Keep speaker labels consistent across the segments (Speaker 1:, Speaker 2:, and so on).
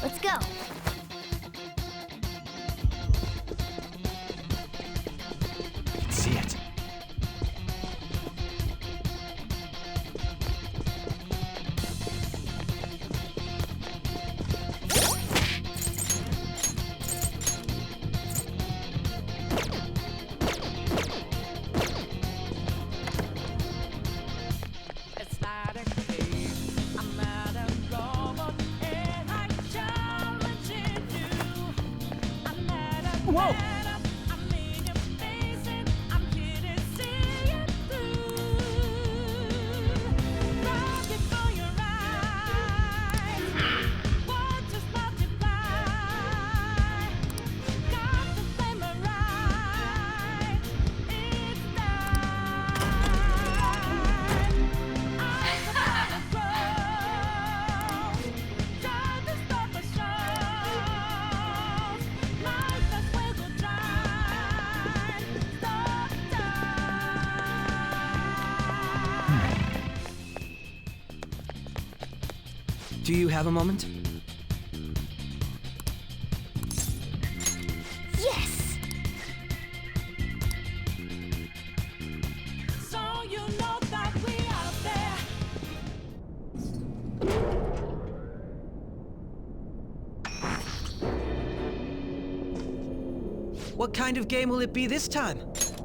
Speaker 1: Let's go.
Speaker 2: I can see it. Whoa! Do you have a moment?
Speaker 1: Yes!
Speaker 3: So you know that we out there.
Speaker 2: What kind of game will it be this time?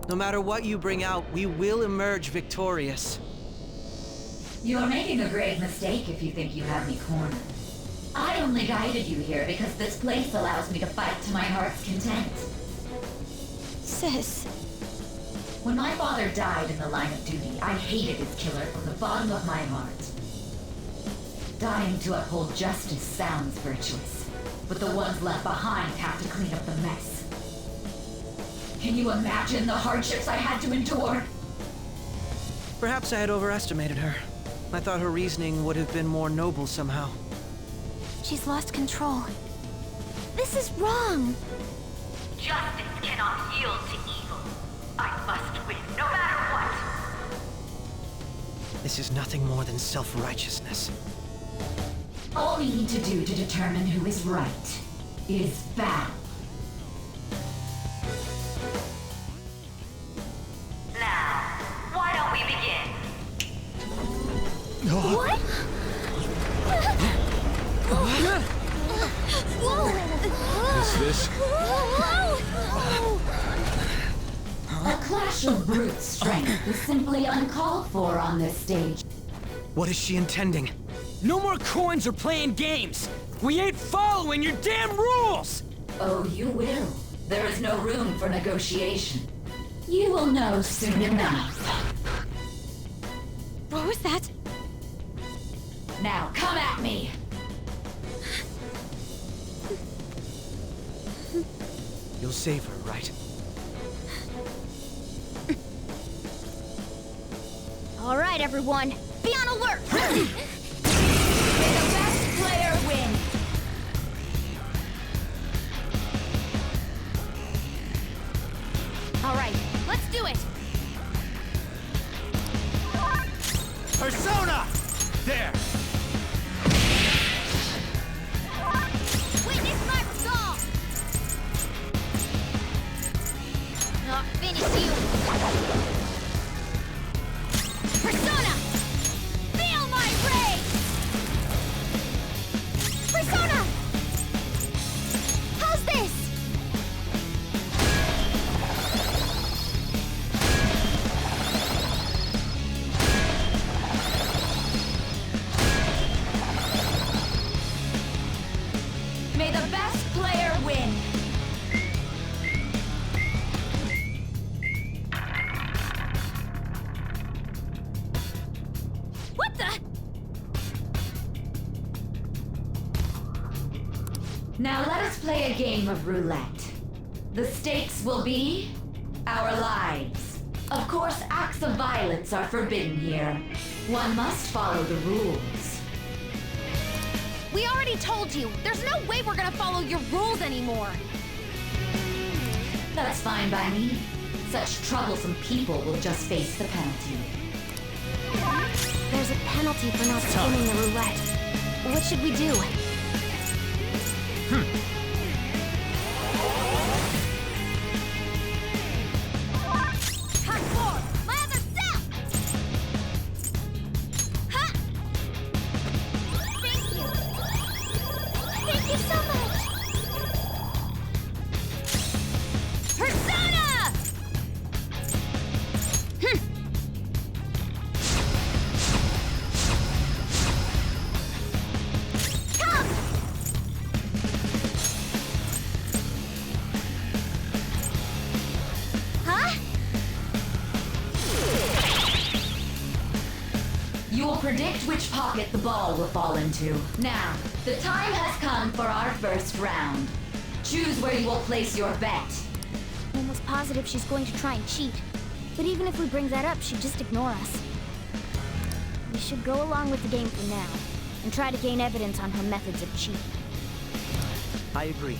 Speaker 2: No matter what you bring out, we will emerge victorious.
Speaker 4: You're making a grave mistake if you think you have me cornered. I only guided you here because this place allows me to fight to my heart's content.
Speaker 1: Sis.
Speaker 4: When my father died in the line of duty, I hated his killer from the bottom of my heart. Dying to uphold justice sounds virtuous, but the ones left behind have to clean up the mess. Can you imagine the hardships I had to endure?
Speaker 2: Perhaps I had overestimated her. I thought her reasoning would have been more noble somehow.
Speaker 1: She's lost control. This is wrong.
Speaker 4: Justice cannot yield to evil. I must win, no matter what.
Speaker 2: This is nothing more than self-righteousness.
Speaker 4: All we need to do to determine who is right is battle. Now, why don't we begin?
Speaker 1: What? Whoa!
Speaker 2: Is this?
Speaker 4: A clash of brute strength is simply uncalled for on this stage.
Speaker 2: What is she intending?
Speaker 5: No more coins or playing games! We ain't following your damn rules!
Speaker 4: Oh, you will. There is no room for negotiation. You will know soon enough.
Speaker 1: What was that?
Speaker 4: Now, come at me!
Speaker 2: You'll save her, right?
Speaker 1: All right, everyone. Be on alert!
Speaker 4: May the best player win!
Speaker 1: All right, let's do it!
Speaker 5: Persona! There!
Speaker 1: Witness my resolve! I'll finish you! Persona! Feel my rage! Persona! How's this?
Speaker 4: May the best player win!
Speaker 1: What the?
Speaker 4: Now let us play a game of roulette. The stakes will be our lives. Of course, acts of violence are forbidden here. One must follow the rules.
Speaker 1: We already told you, there's no way we're gonna follow your rules anymore.
Speaker 4: That's fine by me. Such troublesome people will just face the penalty.
Speaker 1: There's a penalty for not spinning the roulette. What should we do? Cut forward! My other self! Ha! Thank you! Thank you so much! Persona! Come! Huh?
Speaker 4: You will predict which pocket the ball will fall into. Now, the time has come for our first round. Choose where you will place your bet.
Speaker 1: I'm almost positive she's going to try and cheat. But even if we bring that up, she'd just ignore us. We should go along with the game for now, and try to gain evidence on her methods of cheating.
Speaker 2: I agree.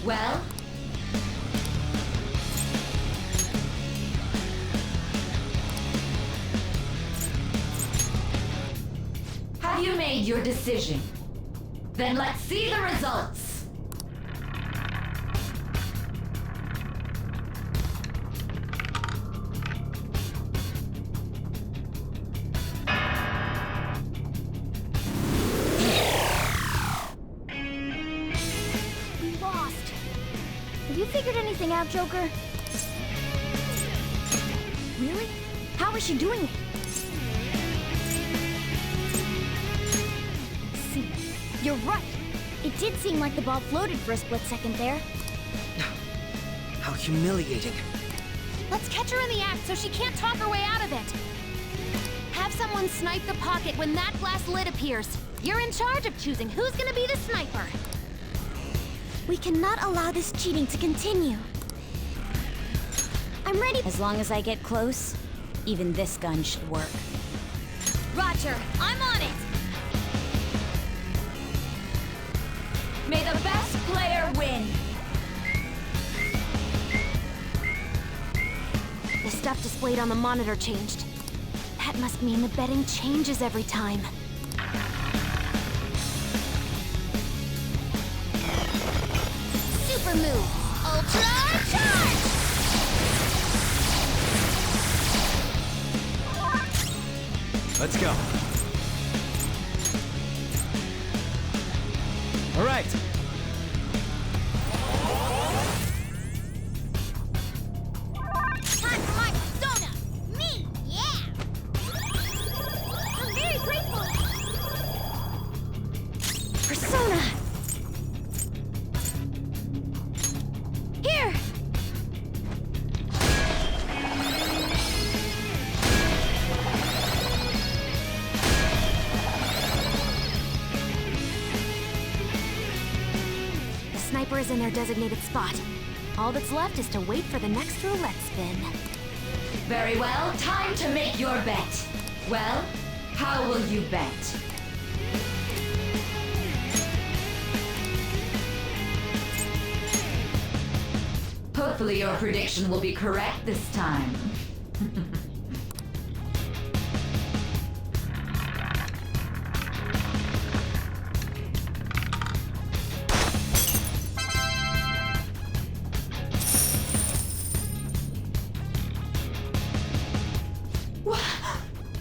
Speaker 4: Well? Have you made your decision? Then let's see the results.
Speaker 1: We lost. Have you figured anything out, Joker? Really? How is she doing it? See, you're right. It did seem like the ball floated for a split second there.
Speaker 2: How humiliating.
Speaker 1: Let's catch her in the act so she can't talk her way out of it. Have someone snipe the pocket when that glass lid appears. You're in charge of choosing who's gonna be the sniper. We cannot allow this cheating to continue. I'm ready.
Speaker 6: As long as I get close, even this gun should work.
Speaker 1: Roger, I'm on it.
Speaker 4: May the best player win.
Speaker 1: The stuff displayed on the monitor changed. That must mean the betting changes every time. Super move! Ultra charge!
Speaker 5: Let's go. All right.
Speaker 1: Time for my persona! Me! Yeah! I'm very grateful! Persona! Here! The sniper is in their designated spot. All that's left is to wait for the next roulette spin.
Speaker 4: Very well, time to make your bet. Well, how will you bet? Hopefully your prediction will be correct this time.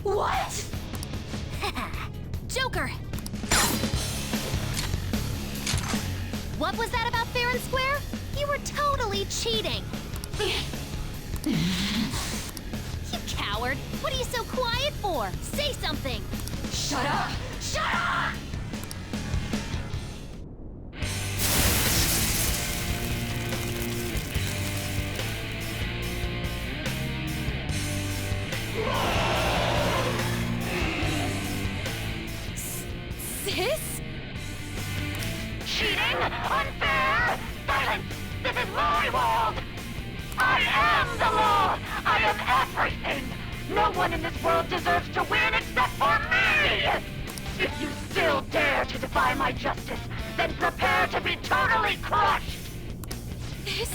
Speaker 4: What?
Speaker 1: Joker! What was that about fair and square? You were totally cheating! You coward! What are you so quiet for? Say something!
Speaker 4: Shut up! Shut up!
Speaker 1: Sis?
Speaker 7: Cheating? Unfair? Silence! This is my world! I am the law! I am everything! No one in this world deserves to win except for me! If you still dare to defy my justice, then prepare to be totally crushed!
Speaker 1: This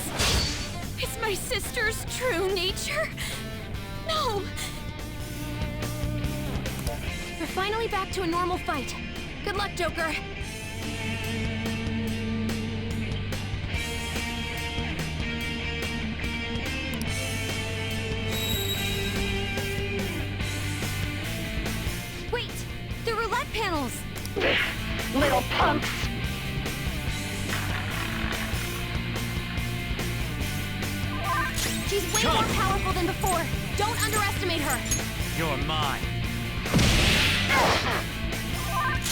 Speaker 1: is my My sister's true nature? No! We're finally back to a normal fight. Good luck, Joker. Wait! The roulette panels!
Speaker 7: Little punks!
Speaker 1: She's way more powerful than before. Don't underestimate her.
Speaker 5: You're mine.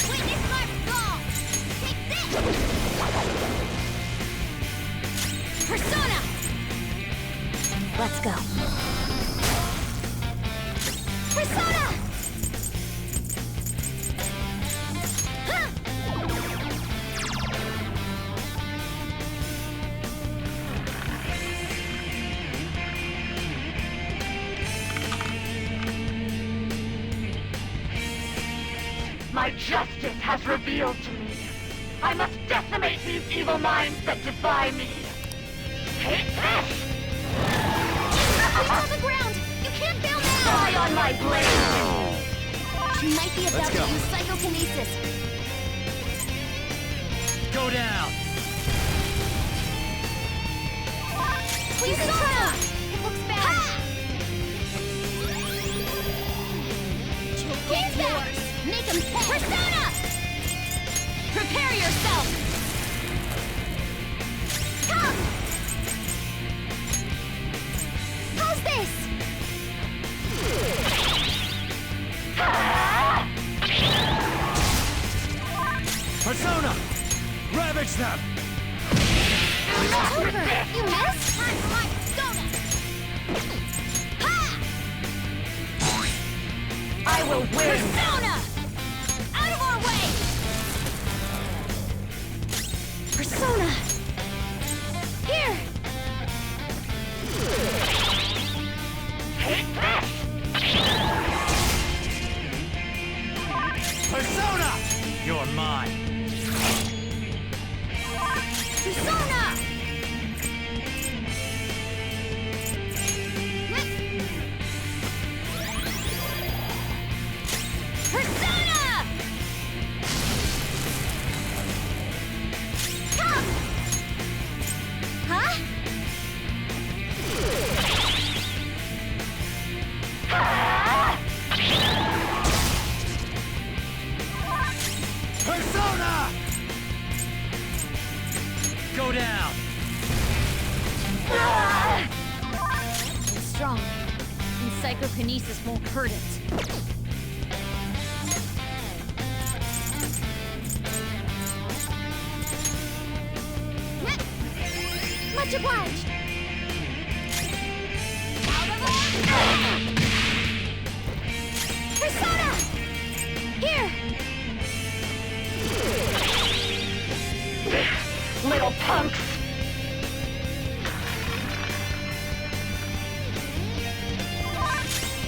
Speaker 1: Witness my resolve! Take this! Persona! Let's go. Persona! Huh!
Speaker 7: My justice has revealed to me. I must decimate these evil minds that defy me. Take this!
Speaker 1: She's on the ground! You can't fail now!
Speaker 7: Die on my blade!
Speaker 1: She might be about to
Speaker 5: go.
Speaker 1: use psychokinesis.
Speaker 5: Go down.
Speaker 1: Please try! It looks bad. He's yours! Make him pay! Persona! Prepare yourself! Come! How's this?
Speaker 5: Persona! Ravage them!
Speaker 1: Joker, you missed? Time for my persona! Ha!
Speaker 7: I will win!
Speaker 1: Persona! Out of our way! Persona! Here!
Speaker 7: Take this!
Speaker 5: Persona! You're mine.
Speaker 1: Persona! Persona! Come! Huh?
Speaker 5: Persona! Go down.
Speaker 1: It's strong, and psychokinesis won't hurt it. Much obliged. Out of order. Persona! Here!
Speaker 7: Little punks!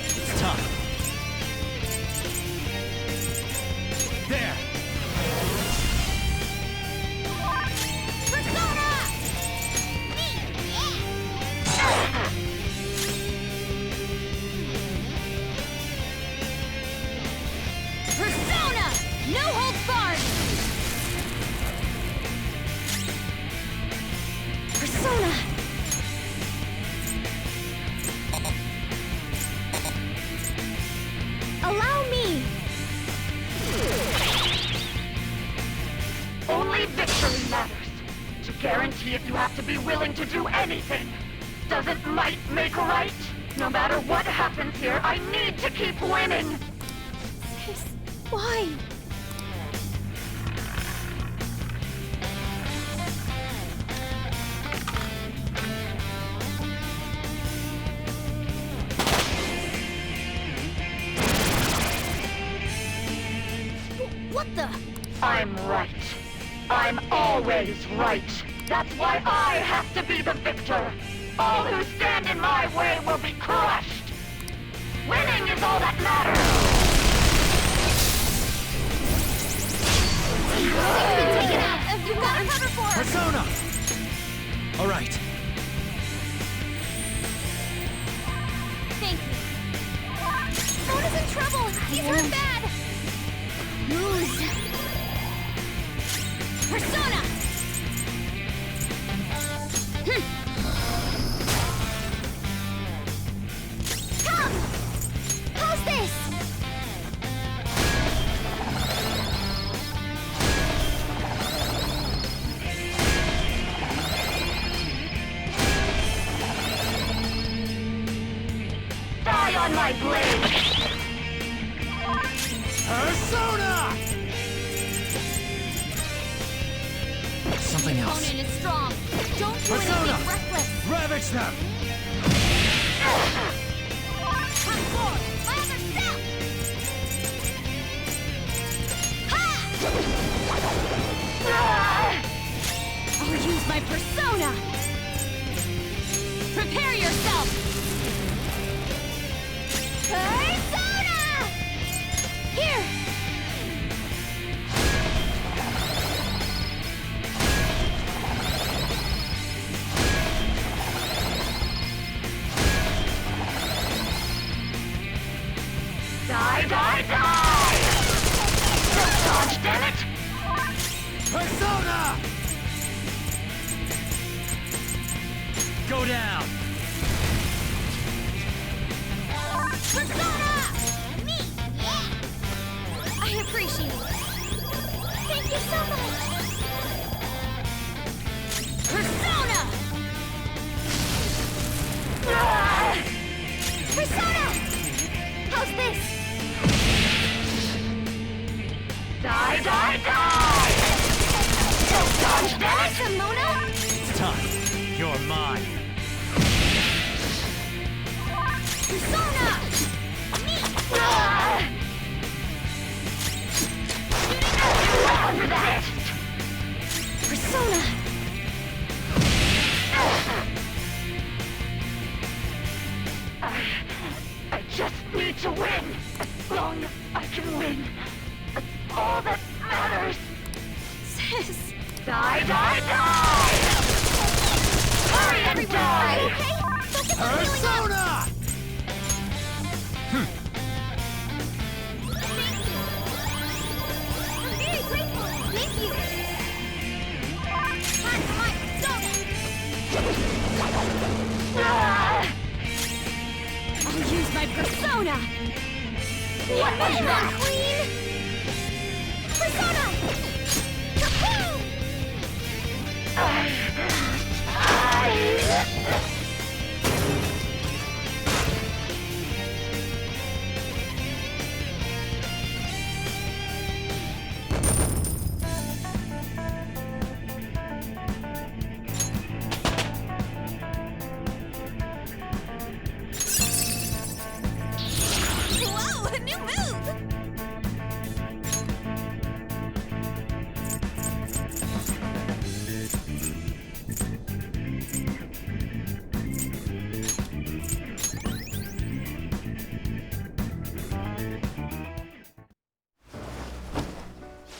Speaker 5: It's tough. There.
Speaker 1: Persona! Persona! No holds barred! Persona! Allow me!
Speaker 7: Only victory matters. To guarantee it, you have to be willing to do anything. Doesn't might make right? No matter what happens here, I need to keep winning!
Speaker 1: Sis, why? What the?
Speaker 7: I'm right. I'm always right. That's why I have to be the victor. All who stand in my way will be crushed. Winning is all that matters.
Speaker 1: Take it out! You've got to cover for her!
Speaker 5: Persona! All right.
Speaker 1: He's hurt bad! Moves! Persona! Come! How's this?
Speaker 7: Die on my blade!
Speaker 5: Persona! Something else.
Speaker 1: Opponent is strong. Don't do
Speaker 5: Persona!
Speaker 1: anything reckless.
Speaker 5: Ravage them!
Speaker 1: Come forward! My other self! Ha! I'll use my persona! Prepare yourself! Persona! Here!
Speaker 7: Die, die, die! Just dodge, damn it!
Speaker 5: Persona! Go down!
Speaker 1: Persona! Me! Yeah! I appreciate it. Thank you so much! Persona! Persona! How's this?
Speaker 7: Die, die, die! Just dodge, damn it!
Speaker 1: Simona?
Speaker 5: It's time. You're mine.
Speaker 1: Persona! Me!
Speaker 7: Under that!
Speaker 1: Persona!
Speaker 7: I just need to win. As long as I can win. That's all that matters.
Speaker 1: Sis!
Speaker 7: Die, die, die! Hurry and
Speaker 1: Everyone,
Speaker 7: die!
Speaker 1: okay? Focus on healing up!
Speaker 5: Persona!
Speaker 1: Thank you! I'm very grateful! Thank you! Time for my persona! I'll use my persona!
Speaker 7: What was that?
Speaker 1: Queen! Persona! Kaboom! Whoa, a new move!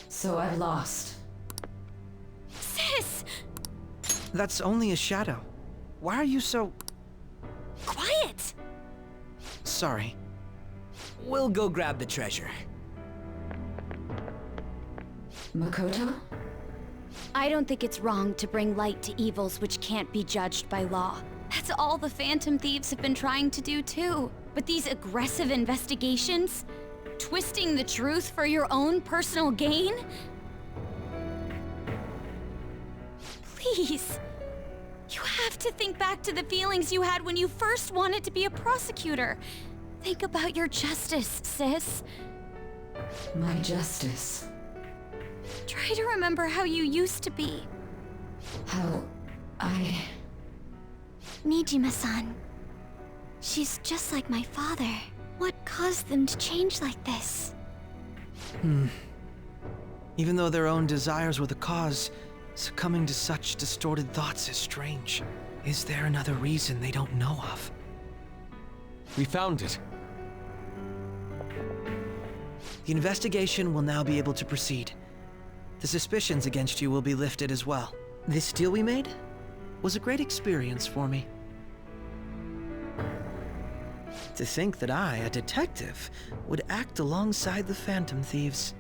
Speaker 4: So I lost.
Speaker 1: Sis!
Speaker 2: That's only a shadow. Why are you so...
Speaker 1: Quiet!
Speaker 2: sorry?
Speaker 5: We'll go grab the treasure.
Speaker 4: Makoto?
Speaker 6: I don't think it's wrong to bring light to evils which can't be judged by law. That's all the Phantom Thieves have been trying to do too. But these aggressive investigations? Twisting the truth for your own personal gain? Please. You have to think back to the feelings you had when you first wanted to be a prosecutor. Think about your justice, sis.
Speaker 4: My justice.
Speaker 6: Try to remember how you used to be.
Speaker 4: How I...
Speaker 1: Nijima-san. She's just like my father. What caused them to change like this?
Speaker 2: Even though their own desires were the cause, succumbing to such distorted thoughts is strange. Is there another reason they don't know of?
Speaker 8: We found it.
Speaker 2: The investigation will now be able to proceed. The suspicions against you will be lifted as well. This deal we made was a great experience for me. To think that I, a detective, would act alongside the Phantom Thieves.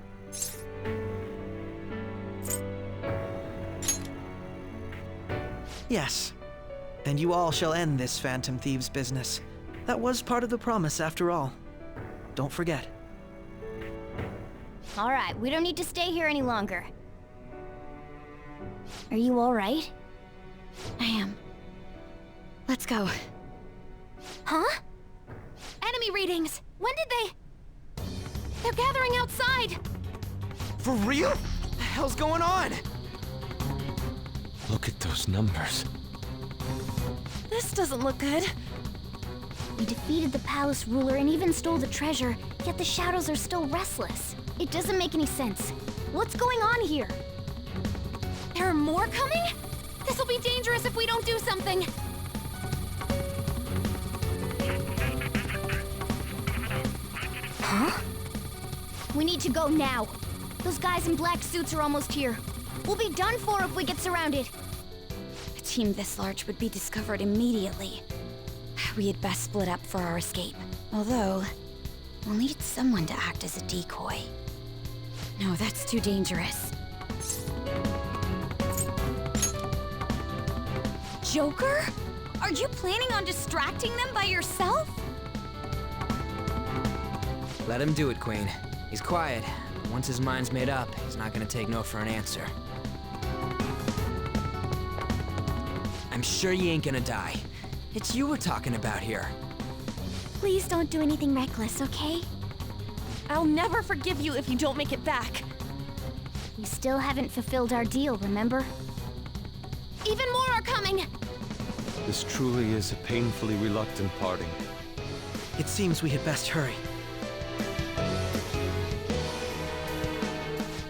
Speaker 2: Yes, and you all shall end this Phantom Thieves business. That was part of the promise after all. Don't forget.
Speaker 1: All right, we don't need to stay here any longer. Are you all right?
Speaker 6: I am. Let's go.
Speaker 1: Huh? Enemy readings! When did they... They're gathering outside!
Speaker 2: For real? What the hell's going on?
Speaker 8: Look at those numbers.
Speaker 6: This doesn't look good.
Speaker 1: We defeated the palace ruler and even stole the treasure, yet the shadows are still restless. It doesn't make any sense. What's going on here? There are more coming? This'll be dangerous if we don't do something. Huh? We need to go now. Those guys in black suits are almost here. We'll be done for if we get surrounded.
Speaker 6: A team this large would be discovered immediately. We had best split up for our escape. Although, we'll need someone to act as a decoy. No, that's too dangerous. Joker? Are you planning on distracting them by yourself?
Speaker 5: Let him do it, Queen. He's quiet. Once his mind's made up, he's not gonna take no for an answer. I'm sure you ain't gonna die. It's you we're talking about here.
Speaker 1: Please don't do anything reckless, okay?
Speaker 9: I'll never forgive you if you don't make it back.
Speaker 1: We still haven't fulfilled our deal, remember? Even more are coming!
Speaker 8: This truly is a painfully reluctant parting.
Speaker 2: It seems we had best hurry.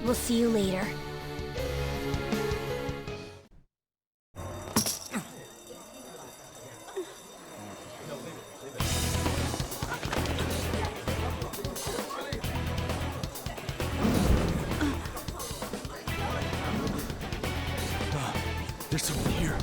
Speaker 1: We'll see you later.
Speaker 8: There's someone here.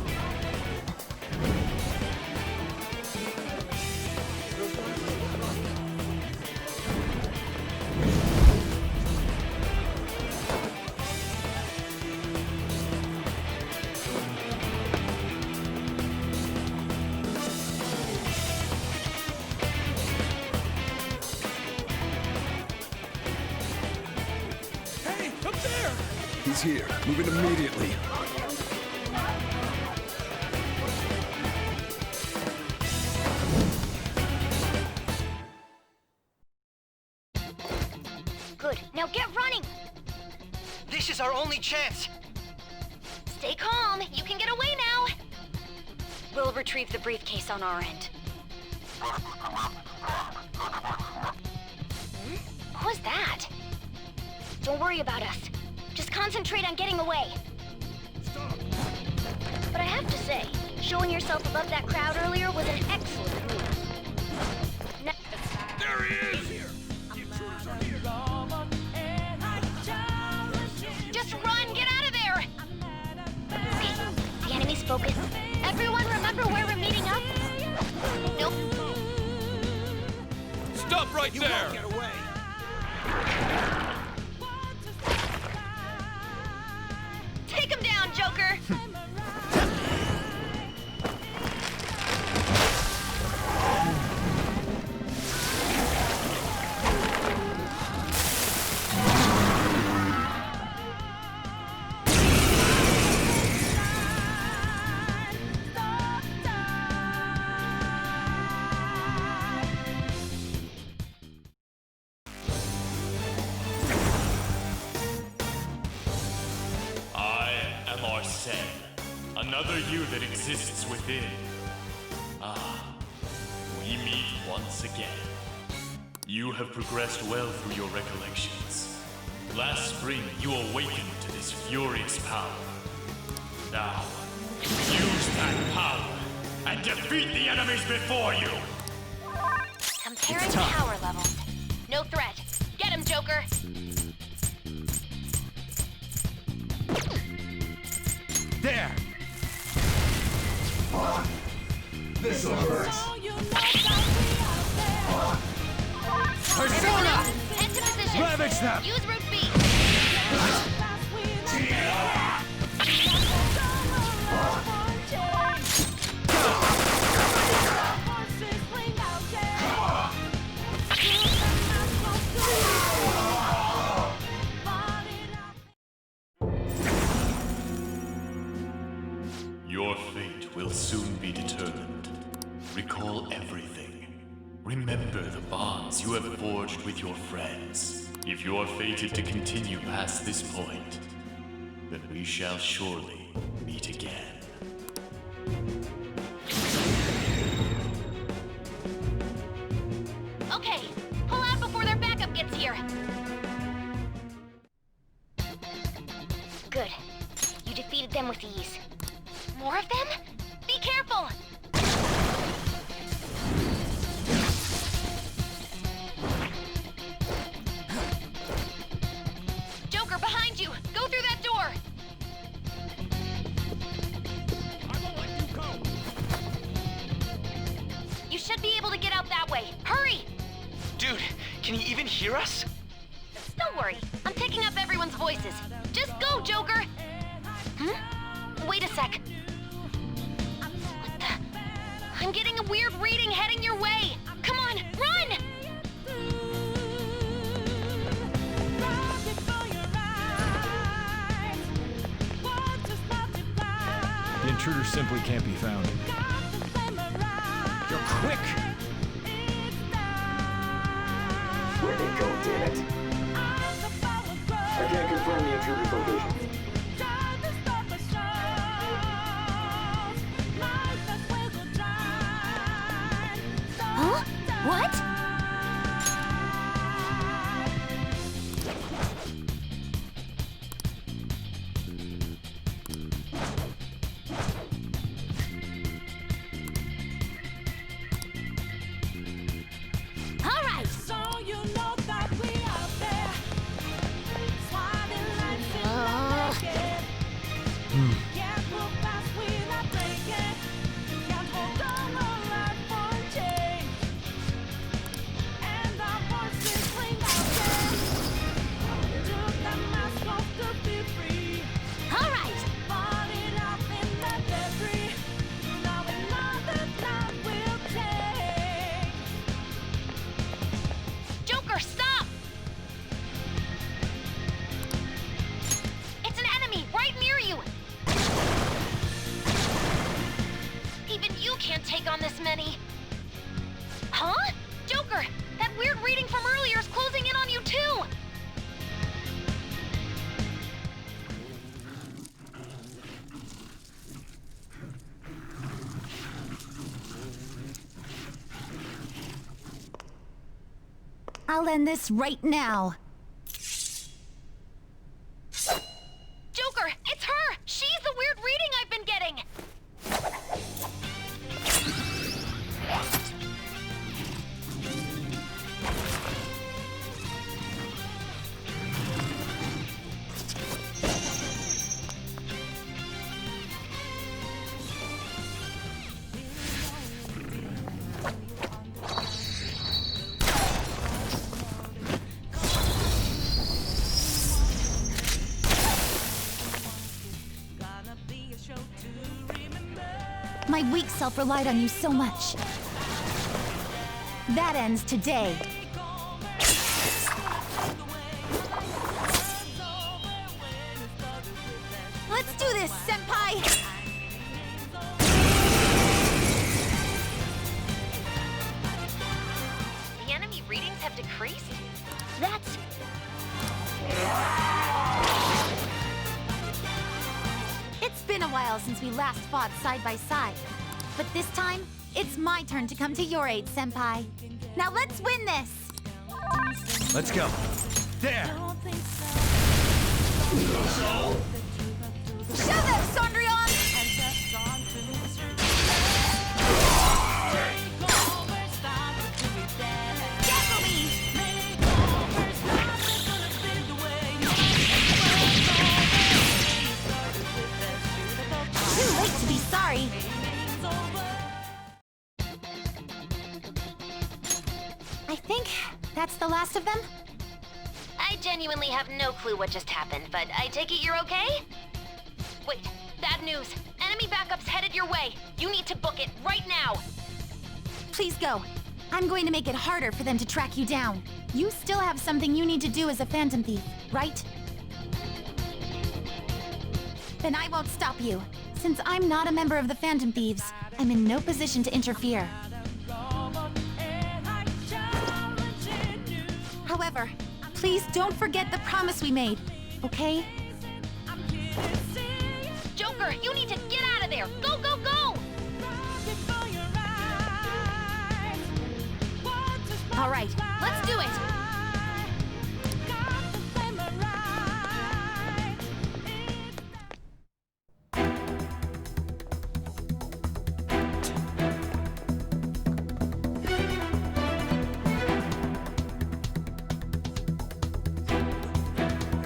Speaker 3: Hey, up there!
Speaker 8: He's here. Move it immediately.
Speaker 1: Good, now get running!
Speaker 2: This is our only chance!
Speaker 1: Stay calm, you can get away now! We'll retrieve the briefcase on our end. What was that? Don't worry about us. Just concentrate on getting away. But I have to say, showing yourself above that crowd earlier was an excellent move.
Speaker 3: There he is! The intruders are here!
Speaker 1: Just run! Get out of there! Okay, the enemy's focused. Everyone remember where we're meeting up? Nope.
Speaker 3: Stop right there!
Speaker 2: Won't get away!
Speaker 1: Take him down, Joker!
Speaker 10: Another you that exists within. Ah, we meet once again. You have progressed well through your recollections. Last spring, you awakened to this furious power. Now, use that power and defeat the enemies before you!
Speaker 1: Comparing power levels. No threat. Get him, Joker!
Speaker 2: There!
Speaker 3: This'll hurt. Ravage them!
Speaker 1: Use root B.
Speaker 10: Your fate will soon be determined. Recall everything. Remember the bonds you have forged with your friends. If you are fated to continue past this point, then we shall surely meet again.
Speaker 1: Okay, pull out before their backup gets here. Good. You defeated them with ease. More of them? Be careful! Joker, behind you! Go through that door!
Speaker 3: I won't let you go!
Speaker 1: You should be able to get out that way. Hurry!
Speaker 2: Dude, can you even hear us?
Speaker 1: Don't worry. I'm picking up everyone's voices. Just go, Joker! Wait a sec. What the? I'm getting a weird reading heading your way. Come on, run!
Speaker 3: The intruder simply can't be found. You're quick!
Speaker 11: Where'd they go, damn it? I can't confirm the intruder's location.
Speaker 1: Huh? What? All right. So you know that we are there. Swatting lights in the naked. Can't move fast without breaking. Can't hold on or life for change. And our voices ring out there. Took the mask off to be free. All right. Fought it out in the debris. Now another time will take. Joker, stop! It's an enemy right near you! Even you can't take on this many. Huh? Joker, that weird reading from earlier is closing in on you too!
Speaker 6: I'll end this right now.
Speaker 1: Joker, it's her! She's the weird reading I've been getting!
Speaker 6: My weak self relied on you so much. That ends today. Let's do this, Senpai!
Speaker 1: The enemy readings have decreased? That's...
Speaker 6: It's been a while since we last fought side by side. But this time, it's my turn to come to your aid, Senpai. Now let's win this!
Speaker 3: Let's go. There!
Speaker 6: Show them, Sondrion! Cancel me! Too late to be sorry. I think that's the last of them.
Speaker 1: I genuinely have no clue what just happened, but I take it you're okay? Wait, bad news. Enemy backup's headed your way. You need to book it right now.
Speaker 12: Please go. I'm going to make it harder for them to track you down. You still have something you need to do as a Phantom Thief, right? Then I won't stop you. Since I'm not a member of the Phantom Thieves, I'm in no position to interfere. However, please don't forget the promise we made, okay?
Speaker 1: Joker, you need to get out of there! Go, go, go!
Speaker 12: All right,
Speaker 1: Let's do it!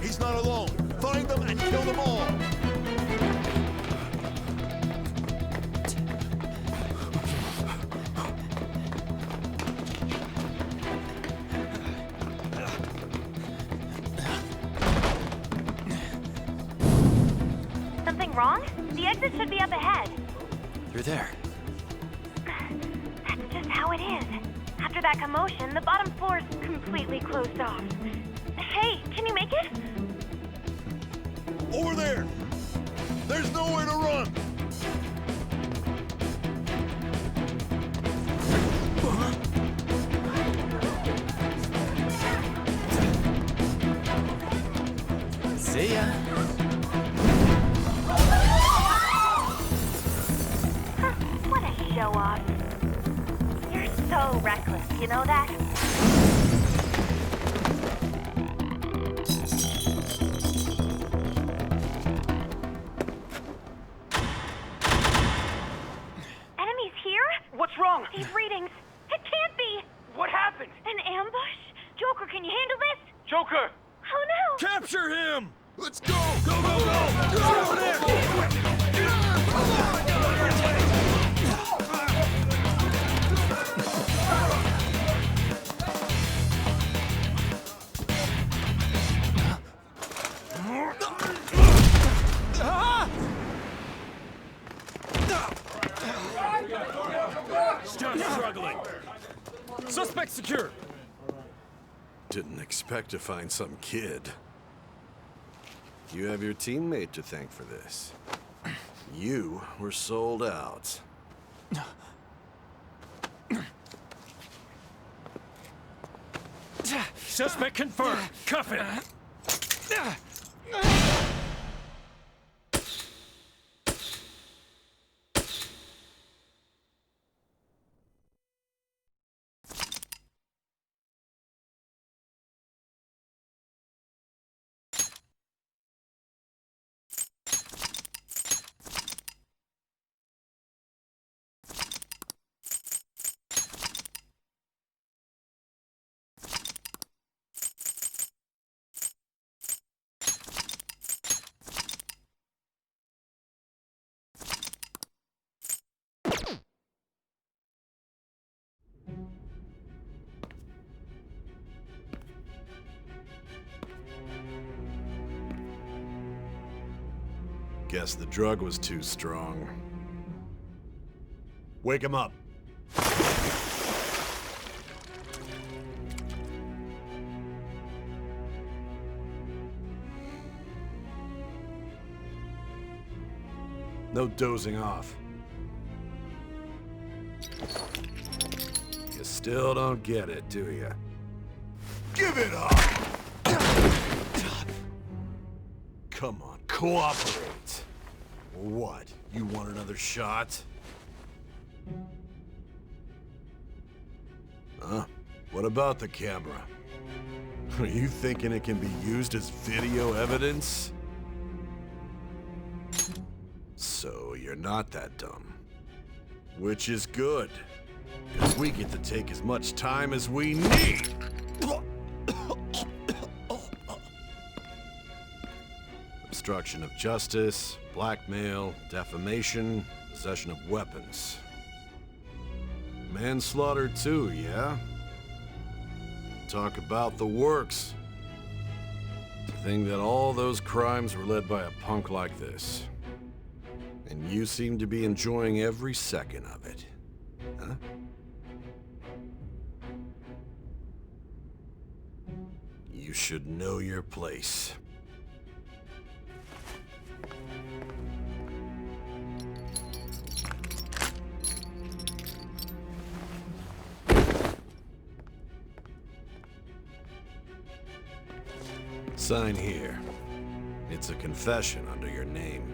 Speaker 3: He's not alone. Find them and kill them all.
Speaker 7: Something wrong? The exit should be up ahead.
Speaker 8: You're there.
Speaker 7: That's just how it is. After that commotion, the bottom floor's completely closed off. Hey, can you make it?
Speaker 3: Over there. There's nowhere to run.
Speaker 5: See ya.
Speaker 7: What a show-off. You're so reckless, you know that? Enemies here?
Speaker 13: What's wrong?
Speaker 7: These readings. It can't be.
Speaker 13: What happened?
Speaker 7: An ambush? Joker, can you handle this?
Speaker 13: Joker!
Speaker 7: Oh no!
Speaker 3: Capture him! Let's go! Go, go, go! Get over there!
Speaker 13: Still struggling. Suspect secure.
Speaker 14: Didn't expect to find some kid. You have your teammate to thank for this. You were sold out.
Speaker 13: Suspect confirmed. Cuff it.
Speaker 14: Guess the drug was too strong.
Speaker 3: Wake him up.
Speaker 14: No dozing off. You still don't get it, do you?
Speaker 3: Give it up!
Speaker 14: Come on, cooperate. What? You want another shot? Huh? What about the camera? Are you thinking it can be used as video evidence? So you're not that dumb. Which is good, because we get to take as much time as we need. Obstruction of justice, blackmail, defamation, possession of weapons. Manslaughter too, yeah? Talk about the works. To think that all those crimes were led by a punk like this. And you seem to be enjoying every second of it. Huh? You should know your place. Sign here. It's a confession under your name.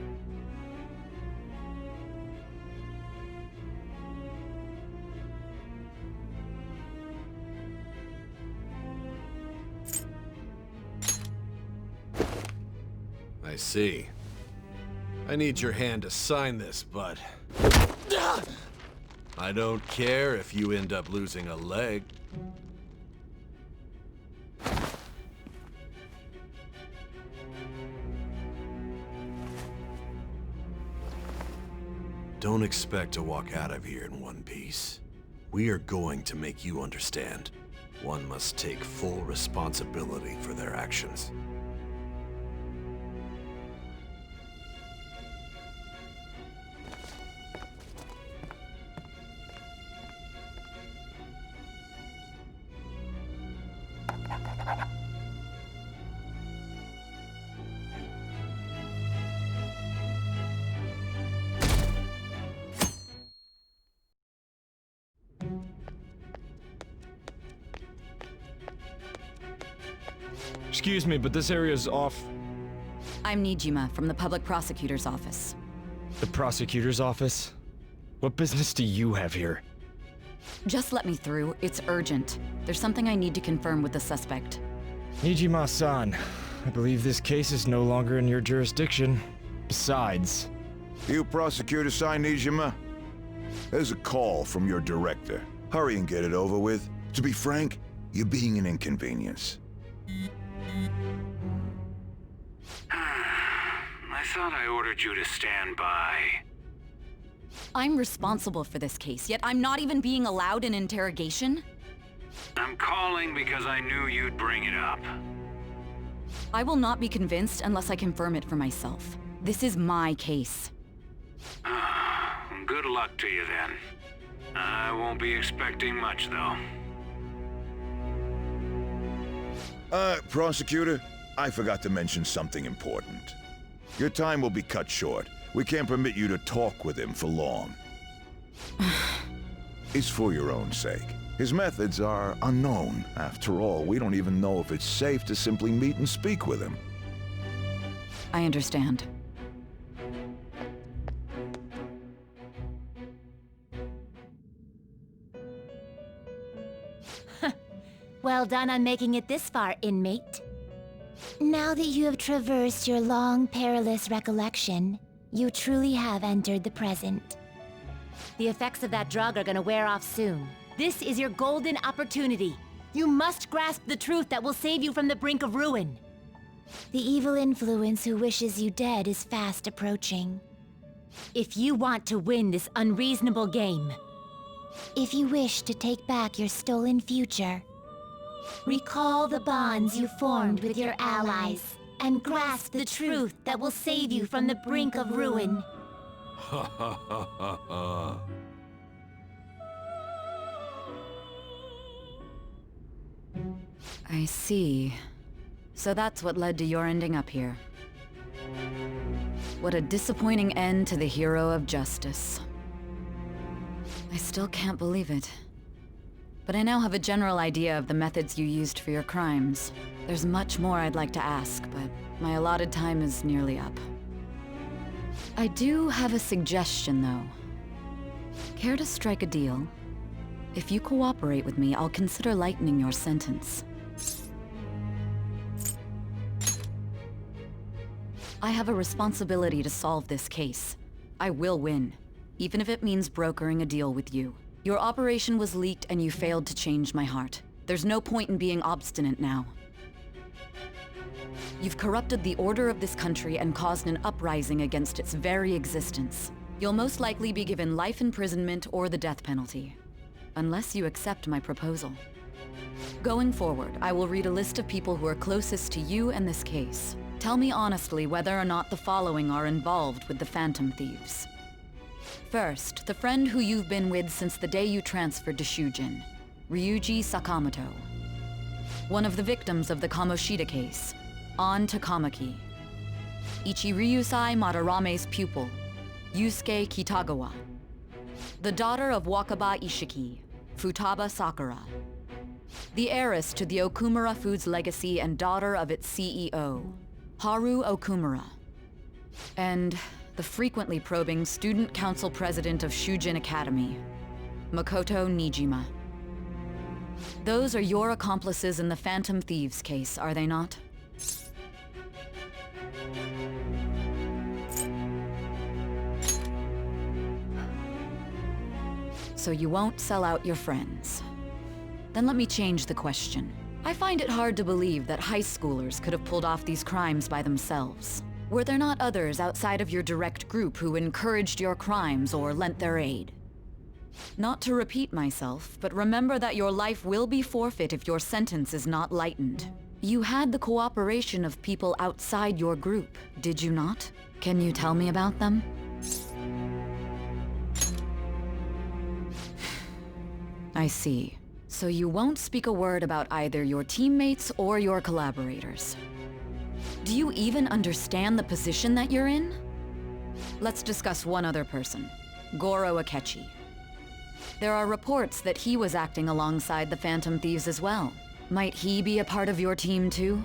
Speaker 14: I see. I need your hand to sign this, but I don't care if you end up losing a leg. Don't expect to walk out of here in one piece. We are going to make you understand. One must take full responsibility for their actions.
Speaker 13: Excuse me, but this area's off.
Speaker 4: I'm Nijima from the Public Prosecutor's Office.
Speaker 13: The prosecutor's office? What business do you have here?
Speaker 4: Just let me through. It's urgent. There's something I need to confirm with the suspect.
Speaker 13: Nijima-san, I believe this case is no longer in your jurisdiction. Besides...
Speaker 15: You prosecutor sign Nijima? There's a call from your director. Hurry and get it over with. To be frank, you're being an inconvenience.
Speaker 16: I thought I ordered you to stand by.
Speaker 4: I'm responsible for this case, yet I'm not even being allowed an interrogation?
Speaker 16: I'm calling because I knew you'd bring it up.
Speaker 4: I will not be convinced unless I confirm it for myself. This is my case.
Speaker 16: Good luck to you then. I won't be expecting much, though.
Speaker 15: Prosecutor, I forgot to mention something important. Your time will be cut short. We can't permit you to talk with him for long. It's for your own sake. His methods are unknown. After all, we don't even know if it's safe to simply meet and speak with him.
Speaker 4: I understand.
Speaker 12: Well done on making it this far, inmate. Now that you have traversed your long, perilous recollection, you truly have entered the present. The effects of that drug are gonna wear off soon. This is your golden opportunity. You must grasp the truth that will save you from the brink of ruin. The evil influence who wishes you dead is fast approaching. If you want to win this unreasonable game, if you wish to take back your stolen future, recall the bonds you formed with your allies, and grasp the truth that will save you from the brink of ruin.
Speaker 14: Ha ha ha ha ha.
Speaker 4: I see. So that's what led to your ending up here. What a disappointing end to the hero of justice. I still can't believe it. But I now have a general idea of the methods you used for your crimes. There's much more I'd like to ask, but my allotted time is nearly up. I do have a suggestion, though. Care to strike a deal? If you cooperate with me, I'll consider lightening your sentence. I have a responsibility to solve this case. I will win, even if it means brokering a deal with you. Your operation was leaked and you failed to change my heart. There's no point in being obstinate now. You've corrupted the order of this country and caused an uprising against its very existence. You'll most likely be given life imprisonment or the death penalty. Unless you accept my proposal.
Speaker 17: Going forward, I will read a list of people who are closest to you and this case. Tell me honestly whether or not the following are involved with the Phantom Thieves. First, the friend who you've been with since the day you transferred to Shujin, Ryuji Sakamoto. One of the victims of the Kamoshida case, An Takamaki. Ichiryusai Madarame's pupil, Yusuke Kitagawa. The daughter of Wakaba Ishiki, Futaba Sakura. The heiress to the Okumura Foods legacy and daughter of its CEO, Haru Okumura. And the frequently probing student council president of Shujin Academy, Makoto Nijima. Those are your accomplices in the Phantom Thieves case, are they not? So you won't sell out your friends. Then let me change the question. I find it hard to believe that high schoolers could have pulled off these crimes by themselves. Were there not others outside of your direct group who encouraged your crimes or lent their aid? Not to repeat myself, but remember that your life will be forfeit if your sentence is not lightened. You had the cooperation of people outside your group, did you not? Can you tell me about them? I see. So you won't speak a word about either your teammates or your collaborators. Do you even understand the position that you're in? Let's discuss one other person, Goro Akechi. There are reports that he was acting alongside the Phantom Thieves as well. Might he be a part of your team too?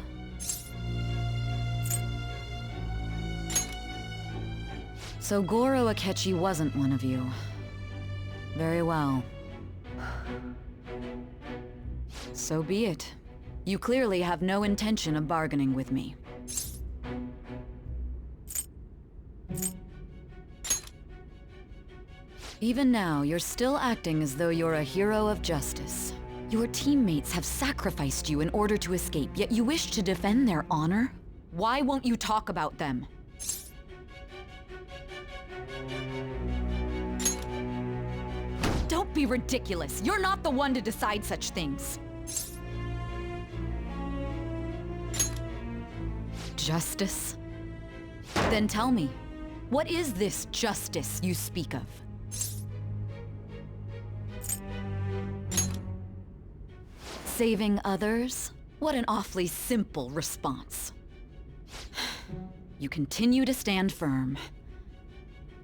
Speaker 17: So Goro Akechi wasn't one of you. Very well. So be it. You clearly have no intention of bargaining with me. Even now, you're still acting as though you're a hero of justice. Your teammates have sacrificed you in order to escape, yet you wish to defend their honor? Why won't you talk about them? Don't be ridiculous. You're not the one to decide such things. Justice? Then tell me, what is this justice you speak of? Saving others? What an awfully simple response. You continue to stand firm.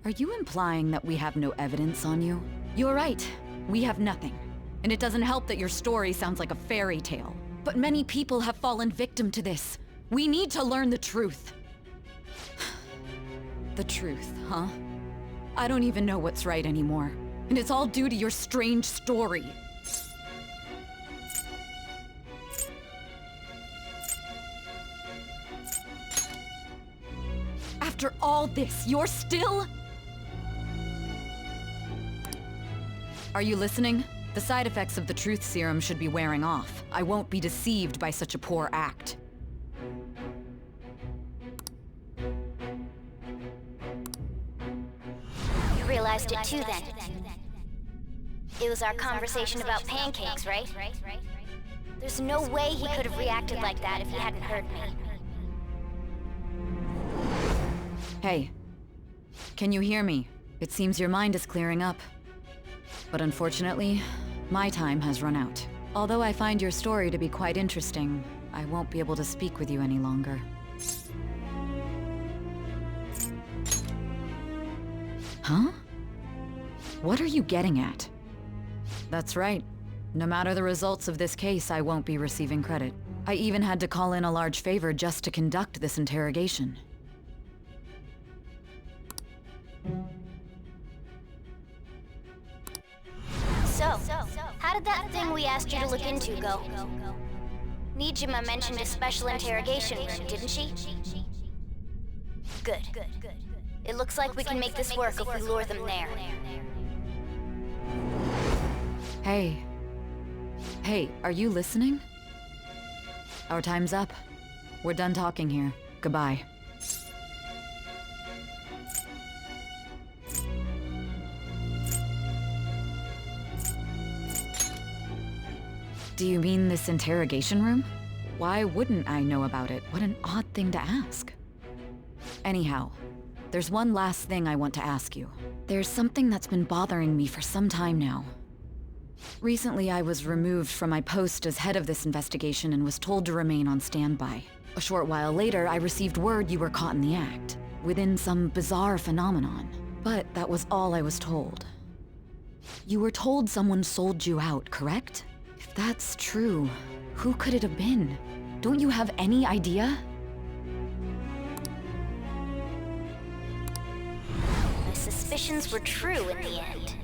Speaker 17: Are you implying that we have no evidence on you? You're right, we have nothing. And it doesn't help that your story sounds like a fairy tale. But many people have fallen victim to this. We need to learn the truth. The truth, huh? I don't even know what's right anymore. And it's all due to your strange story. After all this, you're still... Are you listening? The side effects of the truth serum should be wearing off. I won't be deceived by such a poor act.
Speaker 18: You realized it too then. It was our conversation about pancakes, right? There's no way he could have reacted like that if he hadn't heard me.
Speaker 17: Hey, can you hear me? It seems your mind is clearing up. But unfortunately, my time has run out. Although I find your story to be quite interesting, I won't be able to speak with you any longer. Huh? What are you getting at? That's right. No matter the results of this case, I won't be receiving credit. I even had to call in a large favor just to conduct this interrogation.
Speaker 18: So, how did that thing we asked you to look into go? Nijima mentioned a special interrogation room, didn't she? Good. It looks like we can make this work if we lure them there.
Speaker 17: Hey. Hey, are you listening? Our time's up. We're done talking here. Goodbye. Do you mean this interrogation room? Why wouldn't I know about it? What an odd thing to ask. Anyhow, there's one last thing I want to ask you. There's something that's been bothering me for some time now. Recently, I was removed from my post as head of this investigation and was told to remain on standby. A short while later, I received word you were caught in the act, within some bizarre phenomenon. But that was all I was told. You were told someone sold you out, correct? If that's true, who could it have been? Don't you have any idea?
Speaker 18: My suspicions were true in the end.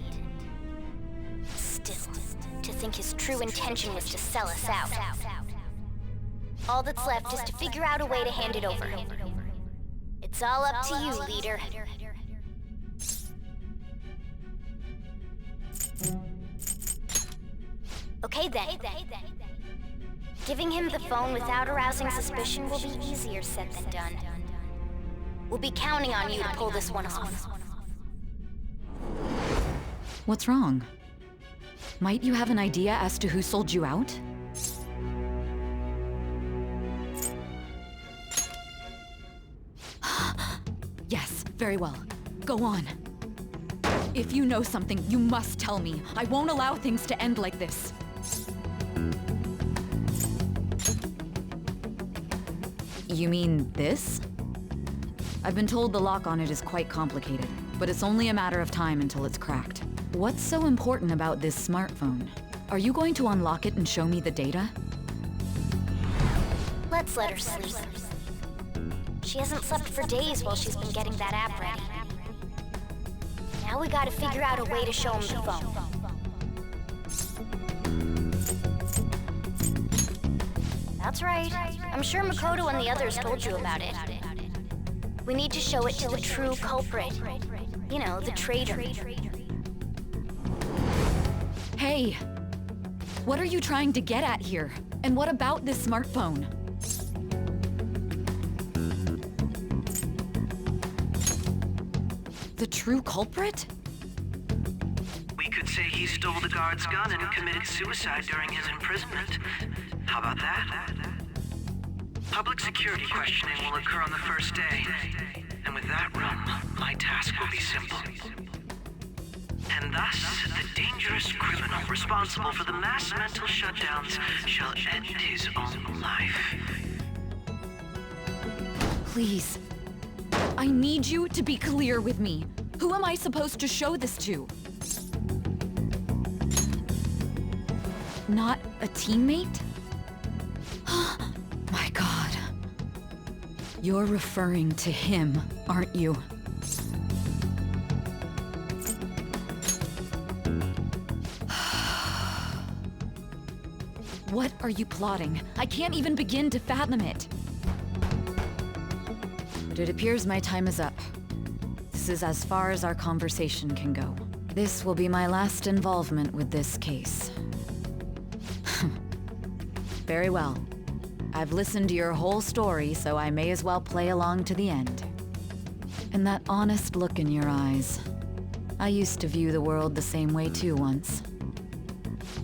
Speaker 18: Still, to think his true intention was to sell us out. All that's left is to figure out a way to hand it over. It's all up to you, leader. Okay then. Giving him the phone without arousing suspicion will be easier said than done. We'll be counting on you to pull this one off.
Speaker 17: What's wrong? Might you have an idea as to who sold you out? Yes, very well. Go on. If you know something, you must tell me. I won't allow things to end like this. You mean this? I've been told the lock on it is quite complicated, but it's only a matter of time until it's cracked. What's so important about this smartphone? Are you going to unlock it and show me the data?
Speaker 18: Let's let her sleep. She hasn't slept for days while she's been getting that app ready. Now we gotta figure out a way to show him the phone. That's right. I'm sure Makoto and the others told you about it. We need to show it to the true culprit. You know, the traitor.
Speaker 17: Hey! What are you trying to get at here? And what about this smartphone? The true culprit?
Speaker 19: We could say he stole the guard's gun and committed suicide during his imprisonment. How about that? Public security questioning will occur on the first day. And with that room, my task will be simple. And thus, the dangerous criminal responsible for the mass mental shutdowns shall end his own life.
Speaker 17: Please. I need you to be clear with me. Who am I supposed to show this to? Not a teammate? My God. You're referring to him, aren't you? What are you plotting? I can't even begin to fathom it. But it appears my time is up. This is as far as our conversation can go. This will be my last involvement with this case. Very well. I've listened to your whole story, so I may as well play along to the end. And that honest look in your eyes. I used to view the world the same way too once.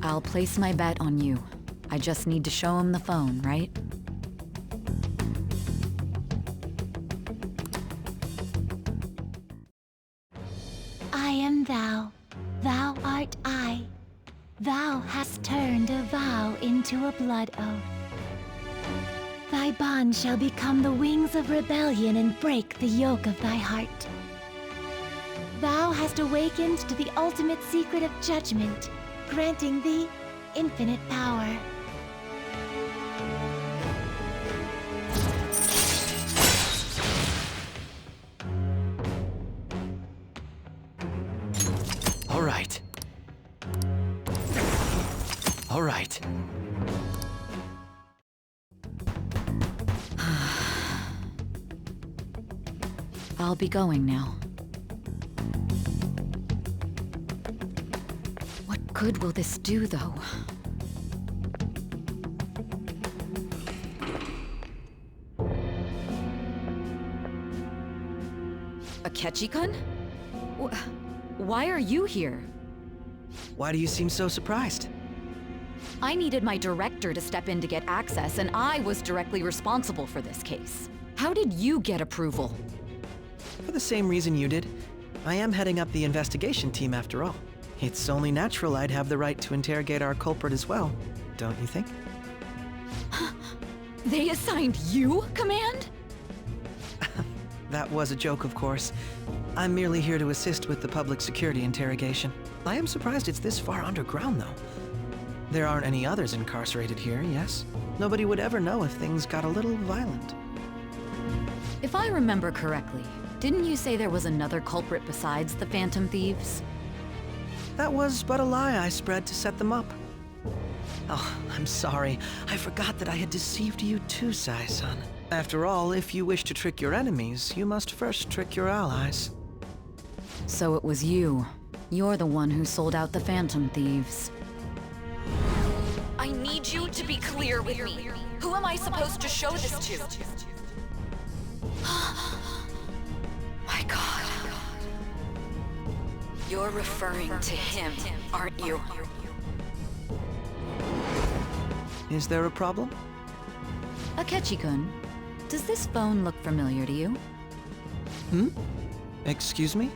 Speaker 17: I'll place my bet on you. I just need to show him the phone, right?
Speaker 12: I am thou, thou art I. Thou hast turned a vow into a blood oath. Thy bond shall become the wings of rebellion and break the yoke of thy heart. Thou hast awakened to the ultimate secret of judgment, granting thee infinite power.
Speaker 2: All right. All right.
Speaker 17: I'll be going now. What good will this do, though? Akechi-kun? Why are you here?
Speaker 2: Why do you seem so surprised?
Speaker 17: I needed my director to step in to get access, and I was directly responsible for this case. How did you get approval?
Speaker 2: For the same reason you did. I am heading up the investigation team after all. It's only natural I'd have the right to interrogate our culprit as well, don't you think?
Speaker 17: They assigned you command?
Speaker 2: That was a joke, of course. I'm merely here to assist with the public security interrogation. I am surprised it's this far underground, though. There aren't any others incarcerated here, yes? Nobody would ever know if things got a little violent.
Speaker 17: If I remember correctly, didn't you say there was another culprit besides the Phantom Thieves?
Speaker 2: That was but a lie I spread to set them up. Oh, I'm sorry. I forgot that I had deceived you too, Sai-san. After all, if you wish to trick your enemies, you must first trick your allies.
Speaker 17: So it was you. You're the one who sold out the Phantom Thieves.
Speaker 9: I need you to be clear with me. Who am I supposed to show this to? My God. You're referring to him, aren't you?
Speaker 2: Is there a problem?
Speaker 17: Akechi-kun, does this phone look familiar to you?
Speaker 2: Excuse me?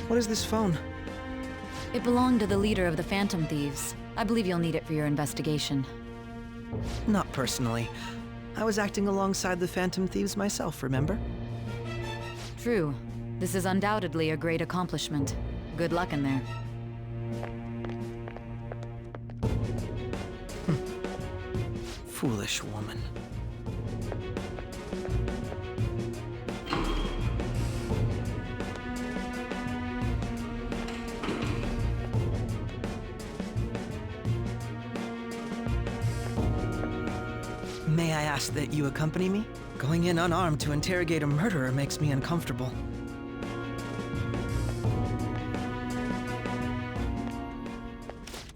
Speaker 2: What is this phone?
Speaker 17: It belonged to the leader of the Phantom Thieves. I believe you'll need it for your investigation.
Speaker 2: Not personally. I was acting alongside the Phantom Thieves myself, remember?
Speaker 17: True. This is undoubtedly a great accomplishment. Good luck in there.
Speaker 2: Foolish woman. May I ask that you accompany me? Going in unarmed to interrogate a murderer makes me uncomfortable.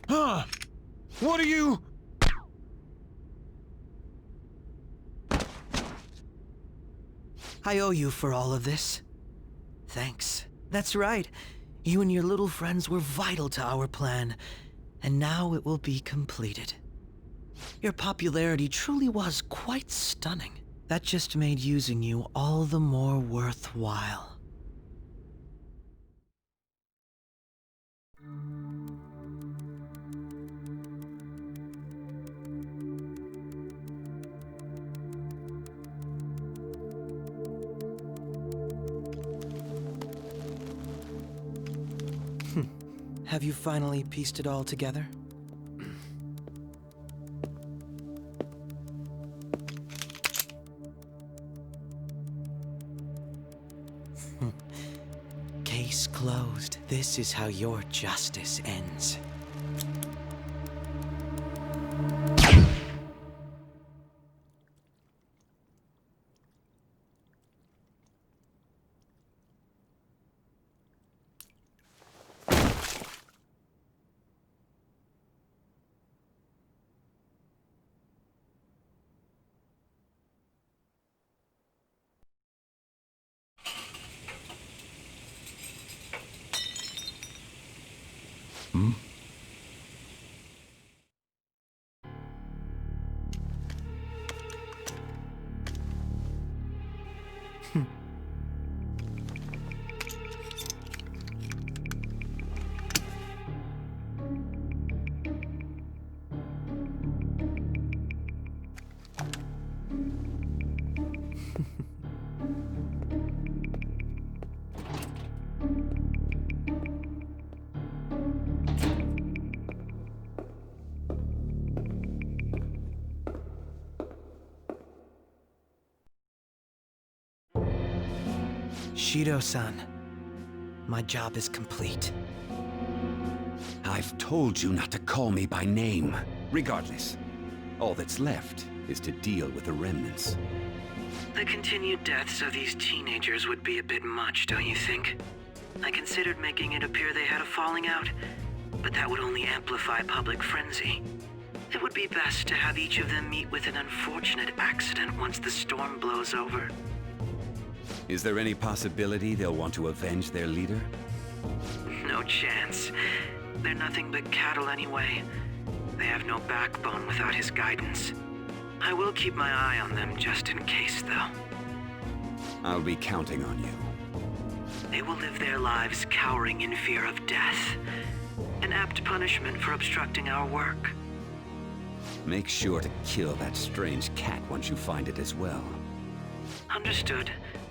Speaker 15: Huh? What are you...
Speaker 2: I owe you for all of this. Thanks. That's right. You and your little friends were vital to our plan, and now it will be completed. Your popularity truly was quite stunning. That just made using you all the more worthwhile. Have you finally pieced it all together? Case closed. This is how your justice ends. Shido-san, my job is complete.
Speaker 20: I've told you not to call me by name. Regardless, all that's left is to deal with the remnants.
Speaker 19: The continued deaths of these teenagers would be a bit much, don't you think? I considered making it appear they had a falling out, but that would only amplify public frenzy. It would be best to have each of them meet with an unfortunate accident once the storm blows over.
Speaker 20: Is there any possibility they'll want to avenge their leader?
Speaker 19: No no chance. They're nothing but cattle anyway. They have no backbone without his guidance. I will keep my eye on them just in case, though.
Speaker 20: I'll be counting on you.
Speaker 19: They will live their lives cowering in fear of death. An apt punishment for obstructing our work.
Speaker 20: Make sure to kill that strange cat once you find it as well.
Speaker 19: Understood.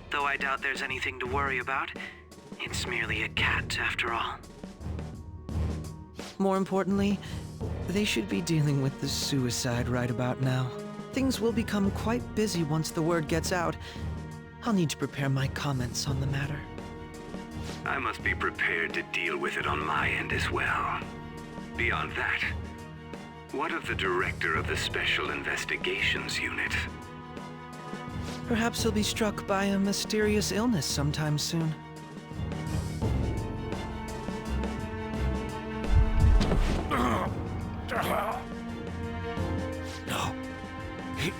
Speaker 19: Though I doubt there's anything to worry about. It's merely a cat, after all.
Speaker 2: More importantly, they should be dealing with the suicide right about now. Things will become quite busy once the word gets out. I'll need to prepare my comments on the matter.
Speaker 16: I must be prepared to deal with it on my end as well. Beyond that, what of the director of the Special Investigations Unit?
Speaker 2: Perhaps he'll be struck by a mysterious illness sometime soon.
Speaker 3: No, it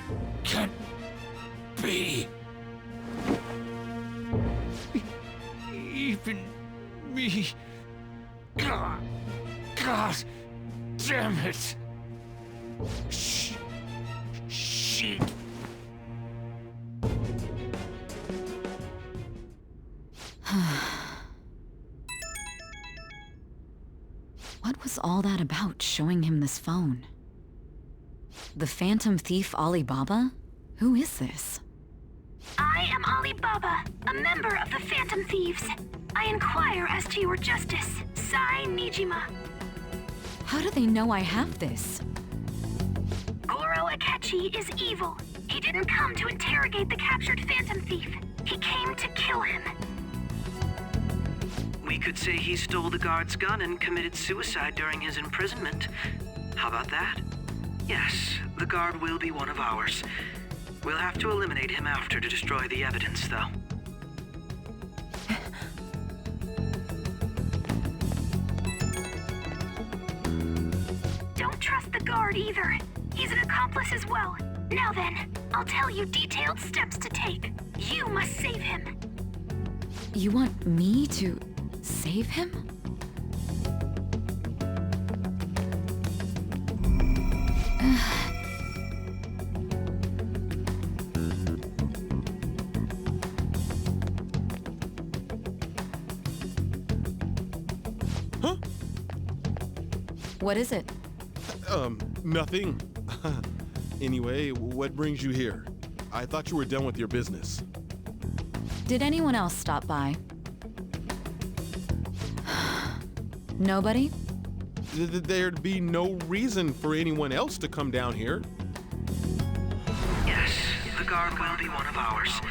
Speaker 3: can't be. Even me. God damn it. She.
Speaker 17: What was all that about, showing him this phone? The Phantom Thief Alibaba? Who is this?
Speaker 7: I am Alibaba, a member of the Phantom Thieves. I inquire as to your justice, Sai Nijima.
Speaker 17: How do they know I have this?
Speaker 7: Goro Akechi is evil. He didn't come to interrogate the captured Phantom Thief. He came to kill him.
Speaker 19: We could say he stole the guard's gun and committed suicide during his imprisonment. How about that? Yes, the guard will be one of ours. We'll have to eliminate him after to destroy the evidence, though.
Speaker 7: Don't trust the guard either. He's an accomplice as well. Now then, I'll tell you detailed steps to take. You must save him.
Speaker 17: You want me to save him?
Speaker 3: Huh?
Speaker 17: What is it?
Speaker 3: Nothing. Anyway, what brings you here? I thought you were done with your business.
Speaker 17: Did anyone else stop by? Nobody?
Speaker 3: There'd be no reason for anyone else to come down here.
Speaker 19: Yes, the guard will be one of ours.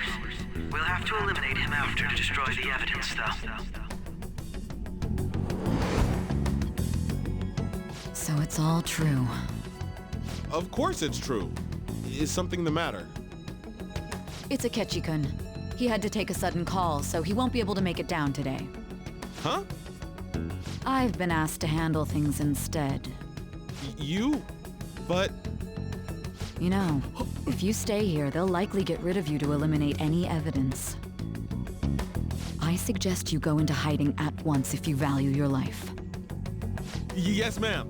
Speaker 19: We'll have to eliminate him after to destroy the evidence, though.
Speaker 17: So it's all true.
Speaker 3: Of course it's true. Is something the matter?
Speaker 17: It's Akechi-kun. He had to take a sudden call, so he won't be able to make it down today.
Speaker 3: Huh?
Speaker 17: I've been asked to handle things instead.
Speaker 3: You? But...
Speaker 17: You know, if you stay here, they'll likely get rid of you to eliminate any evidence. I suggest you go into hiding at once if you value your life.
Speaker 3: Yes, ma'am.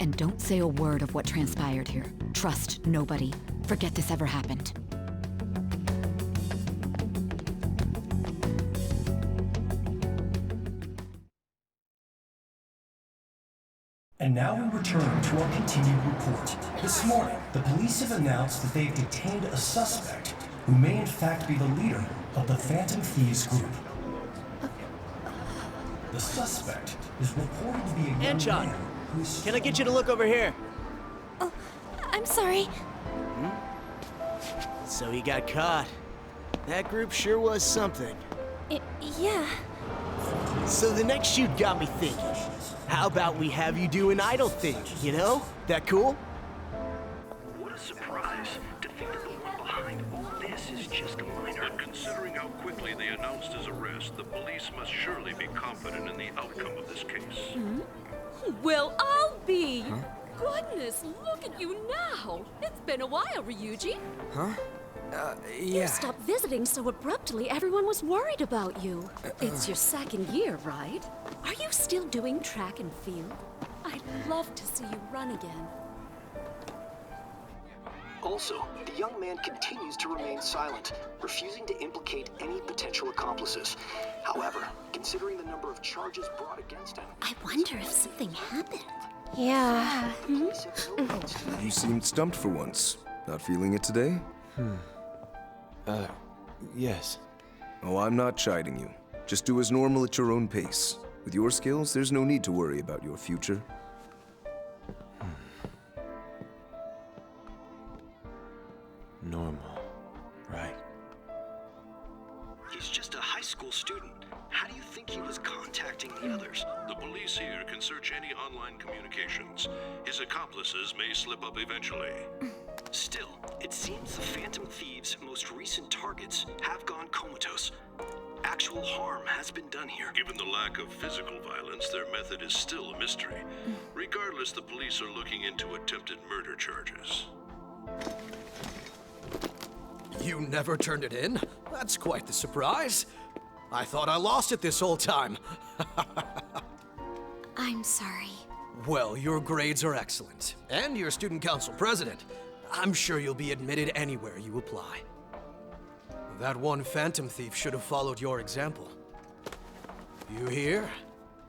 Speaker 17: And don't say a word of what transpired here. Trust nobody. Forget this ever happened.
Speaker 21: And now we return to our continued report. This morning, the police have announced that they have detained a suspect who may in fact be the leader of the Phantom Thieves group. The suspect is reported to be a young man who is...
Speaker 22: Can I get you to look over here?
Speaker 23: Oh, I'm sorry.
Speaker 22: So he got caught. That group sure was something.
Speaker 23: Yeah.
Speaker 22: So the next shoot got me thinking. How about we have you do an idol thing, you know? That cool?
Speaker 16: What a surprise to think that the one behind all this is just a minor.
Speaker 24: But considering how quickly they announced his arrest, the police must surely be confident in the outcome of this case.
Speaker 25: Well, I'll be. Goodness, look at you now. It's been a while, Ryuji.
Speaker 5: Huh?
Speaker 25: You stopped visiting so abruptly, everyone was worried about you. It's your second year, right? Are you still doing track and field? I'd love to see you run again.
Speaker 1: Also, the young man continues to remain silent, refusing to implicate any potential accomplices. However, considering the number of charges brought against him...
Speaker 23: I wonder if something happened.
Speaker 6: Yeah.
Speaker 8: You seemed stumped for once. Not feeling it today?
Speaker 13: Yes.
Speaker 8: Oh, I'm not chiding you. Just do as normal at your own pace. With your skills, there's no need to worry about your future.
Speaker 13: Normal. Right.
Speaker 1: He's just a high school student. How do you think he was contacting the others?
Speaker 24: The police here can search any online communications. His accomplices may slip up eventually.
Speaker 1: Still, it seems the Phantom Thieves' most recent targets have gone comatose. Actual harm has been done here.
Speaker 24: Given the lack of physical violence, their method is still a mystery. Regardless, the police are looking into attempted murder charges.
Speaker 10: You never turned it in? That's quite the surprise. I thought I lost it this whole time.
Speaker 23: I'm sorry.
Speaker 10: Well, your grades are excellent, and you're student council president. I'm sure you'll be admitted anywhere you apply. That one Phantom Thief should have followed your example. You hear?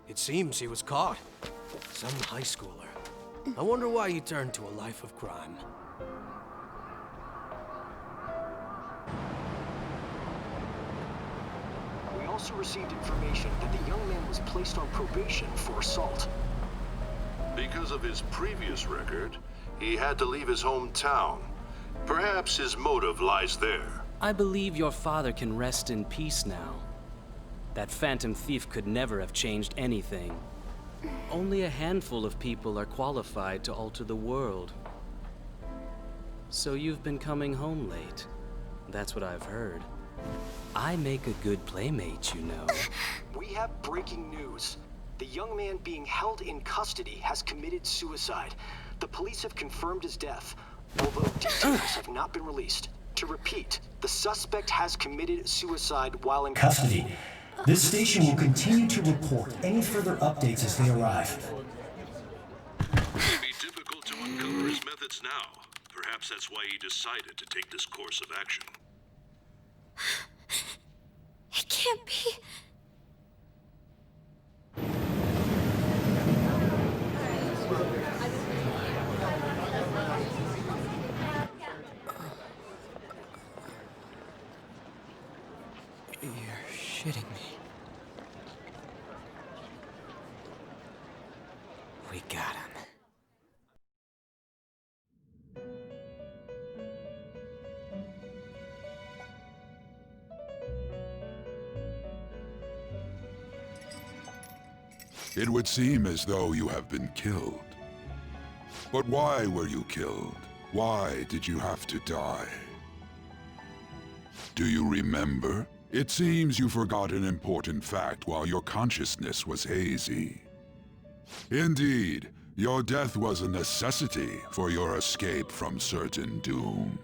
Speaker 10: It seems he was caught. Some high schooler. I wonder why he turned to a life of crime.
Speaker 1: We also received information that the young man was placed on probation for assault.
Speaker 24: Because of his previous record, he had to leave his hometown. Perhaps his motive lies there.
Speaker 11: I believe your father can rest in peace now. That Phantom Thief could never have changed anything. Only a handful of people are qualified to alter the world. So you've been coming home late. That's what I've heard. I make a good playmate, you know.
Speaker 1: We have breaking news. The young man being held in custody has committed suicide. The police have confirmed his death, although details have not been released. To repeat, the suspect has committed suicide while in
Speaker 21: Custody. This station will continue to report any further updates as they arrive.
Speaker 24: It would be difficult to uncover his methods now. Perhaps that's why he decided to take this course of action.
Speaker 23: It can't be.
Speaker 5: You're shitting me. We got him.
Speaker 15: It would seem as though you have been killed. But why were you killed? Why did you have to die? Do you remember? It seems you forgot an important fact while your consciousness was hazy. Indeed, your death was a necessity for your escape from certain doom.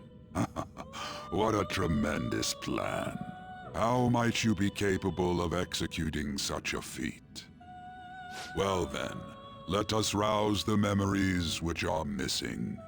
Speaker 15: What a tremendous plan. How might you be capable of executing such a feat? Well then, let us rouse the memories which are missing.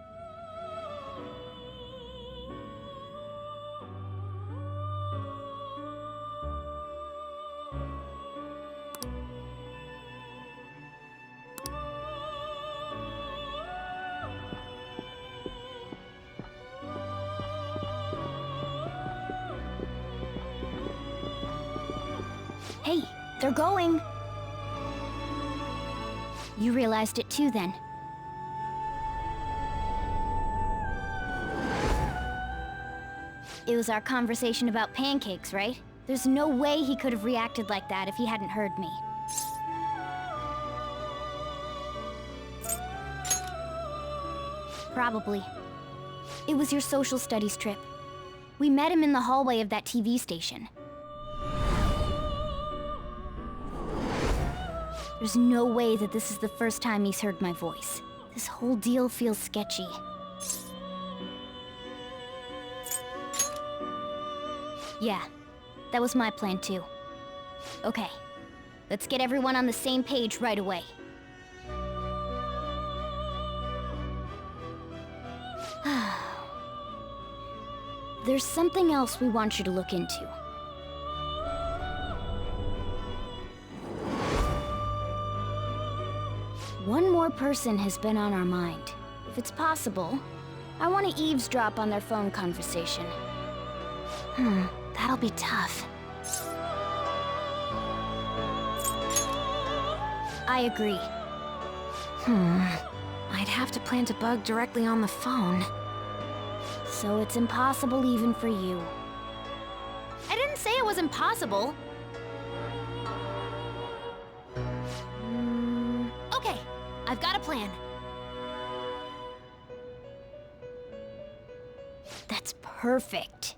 Speaker 18: Hey, they're going. You realized it too, then. It was our conversation about pancakes, right? There's no way he could have reacted like that if he hadn't heard me. Probably. It was your social studies trip. We met him in the hallway of that TV station. There's no way that this is the first time he's heard my voice. This whole deal feels sketchy. Yeah, that was my plan too. Okay, let's get everyone on the same page right away. There's something else we want you to look into. One more person has been on our mind. If it's possible, I want to eavesdrop on their phone conversation. That'll be tough. I agree.
Speaker 25: I'd have to plant a bug directly on the phone.
Speaker 18: So it's impossible even for you. I didn't say it was impossible. Okay, I've got a plan. That's perfect.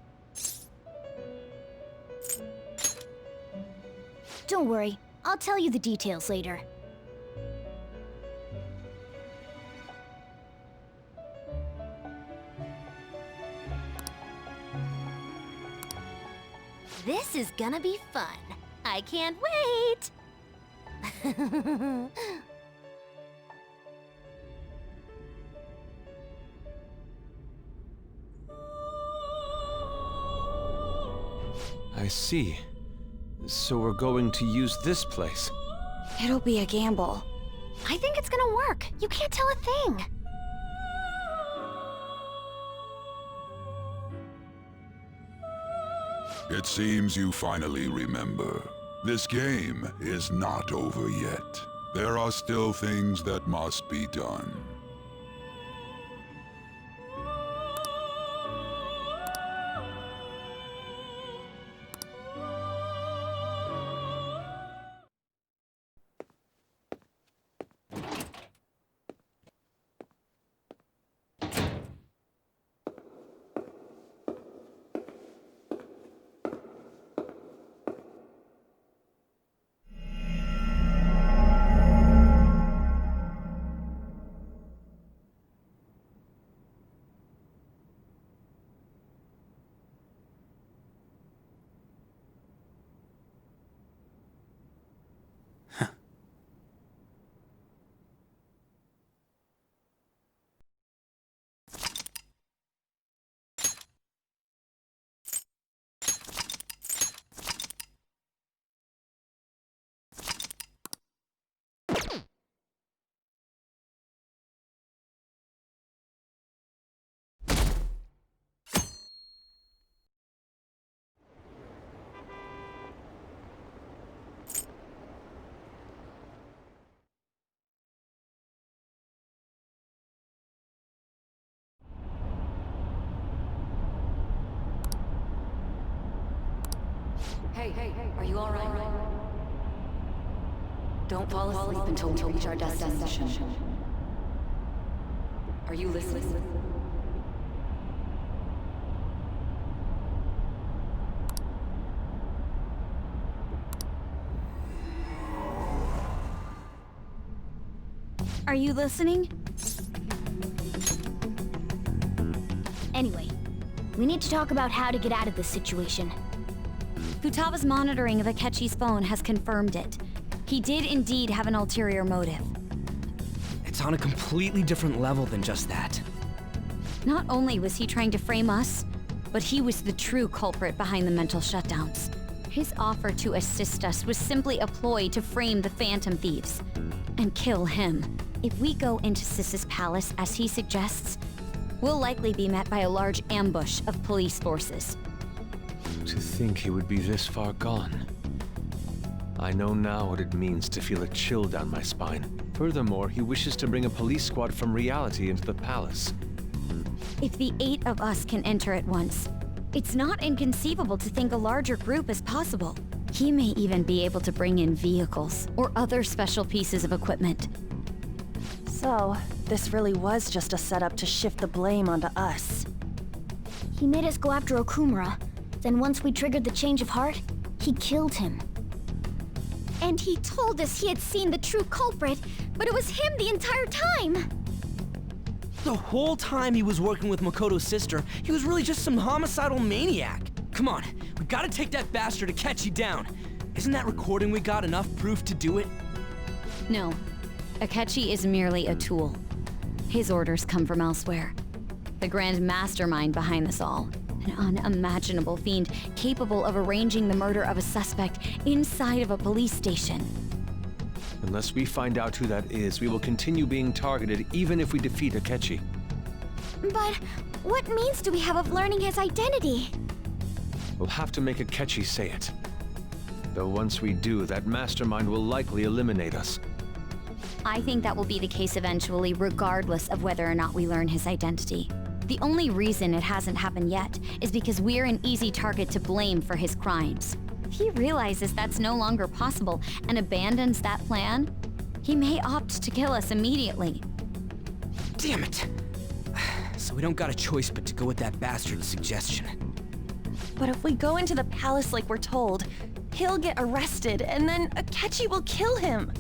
Speaker 18: Don't worry, I'll tell you the details later.
Speaker 23: This is gonna be fun. I can't wait!
Speaker 13: I see. So we're going to use this place.
Speaker 25: It'll be a gamble.
Speaker 23: I think it's gonna work. You can't tell a thing.
Speaker 15: It seems you finally remember. This game is not over yet. There are still things that must be done.
Speaker 17: Hey, are you alright? Don't fall asleep until we reach our destination. Are you listening?
Speaker 18: Are you listening? Anyway, we need to talk about how to get out of this situation. Futaga's monitoring of Akechi's phone has confirmed it. He did indeed have an ulterior motive.
Speaker 5: It's on a completely different level than just that.
Speaker 18: Not only was he trying to frame us, but he was the true culprit behind the mental shutdowns. His offer to assist us was simply a ploy to frame the Phantom Thieves and kill him. If we go into Sis's palace as he suggests, we'll likely be met by a large ambush of police forces.
Speaker 13: To think he would be this far gone. I know now what it means to feel a chill down my spine. Furthermore, he wishes to bring a police squad from reality into the palace.
Speaker 18: If the 8 of us can enter at once, it's not inconceivable to think a larger group is possible. He may even be able to bring in vehicles or other special pieces of equipment.
Speaker 4: So, this really was just a setup to shift the blame onto us.
Speaker 18: He made us go after Okumura. Then once we triggered the change of heart, he killed him. And he told us he had seen the true culprit, but it was him the entire time!
Speaker 2: The whole time he was working with Makoto's sister, he was really just some homicidal maniac.
Speaker 5: Come on, we gotta take that bastard Akechi down. Isn't that recording we got enough proof to do it?
Speaker 17: No. Akechi is merely a tool. His orders come from elsewhere. The grand mastermind behind this all. An unimaginable fiend capable of arranging the murder of a suspect inside of a police station.
Speaker 13: Unless we find out who that is, we will continue being targeted even if we defeat Akechi.
Speaker 23: But what means do we have of learning his identity?
Speaker 13: We'll have to make Akechi say it. Though once we do, that mastermind will likely eliminate us.
Speaker 17: I think that will be the case eventually, regardless of whether or not we learn his identity. The only reason it hasn't happened yet is because we're an easy target to blame for his crimes. If he realizes that's no longer possible and abandons that plan, he may opt to kill us immediately.
Speaker 5: Damn it! So we don't got a choice but to go with that bastard's suggestion.
Speaker 4: But if we go into the palace like we're told, he'll get arrested and then Akechi will kill him.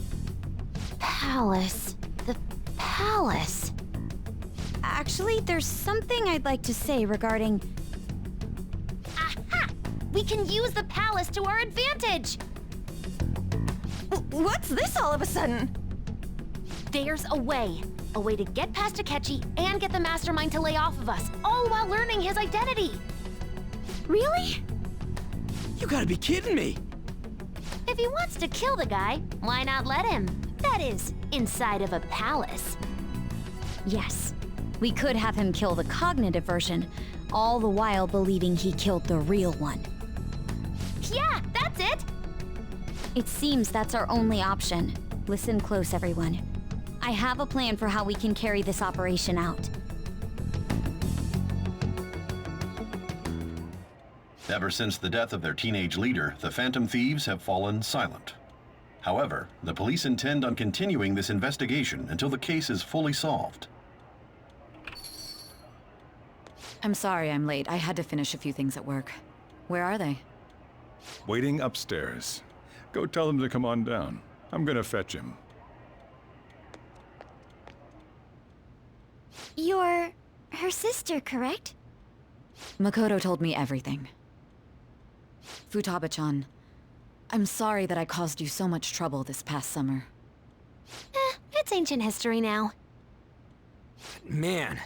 Speaker 23: Palace. The palace.
Speaker 17: Actually, there's something I'd like to say regarding...
Speaker 23: Aha! We can use the palace to our advantage!
Speaker 4: What's this all of a sudden?
Speaker 23: There's a way. A way to get past Akechi and get the mastermind to lay off of us, all while learning his identity. Really?
Speaker 5: You gotta be kidding me!
Speaker 23: If he wants to kill the guy, why not let him? That is, inside of a palace.
Speaker 17: Yes. We could have him kill the cognitive version, all the while believing he killed the real one.
Speaker 23: Yeah, that's it!
Speaker 17: It seems that's our only option. Listen close, everyone. I have a plan for how we can carry this operation out.
Speaker 6: Ever since the death of their teenage leader, the Phantom Thieves have fallen silent. However, the police intend on continuing this investigation until the case is fully solved.
Speaker 17: I'm sorry I'm late. I had to finish a few things at work. Where are they?
Speaker 9: Waiting upstairs. Go tell them to come on down. I'm gonna fetch him.
Speaker 23: You're her sister, correct?
Speaker 17: Makoto told me everything. Futaba-chan, I'm sorry that I caused you so much trouble this past summer.
Speaker 23: It's ancient history now.
Speaker 5: Man,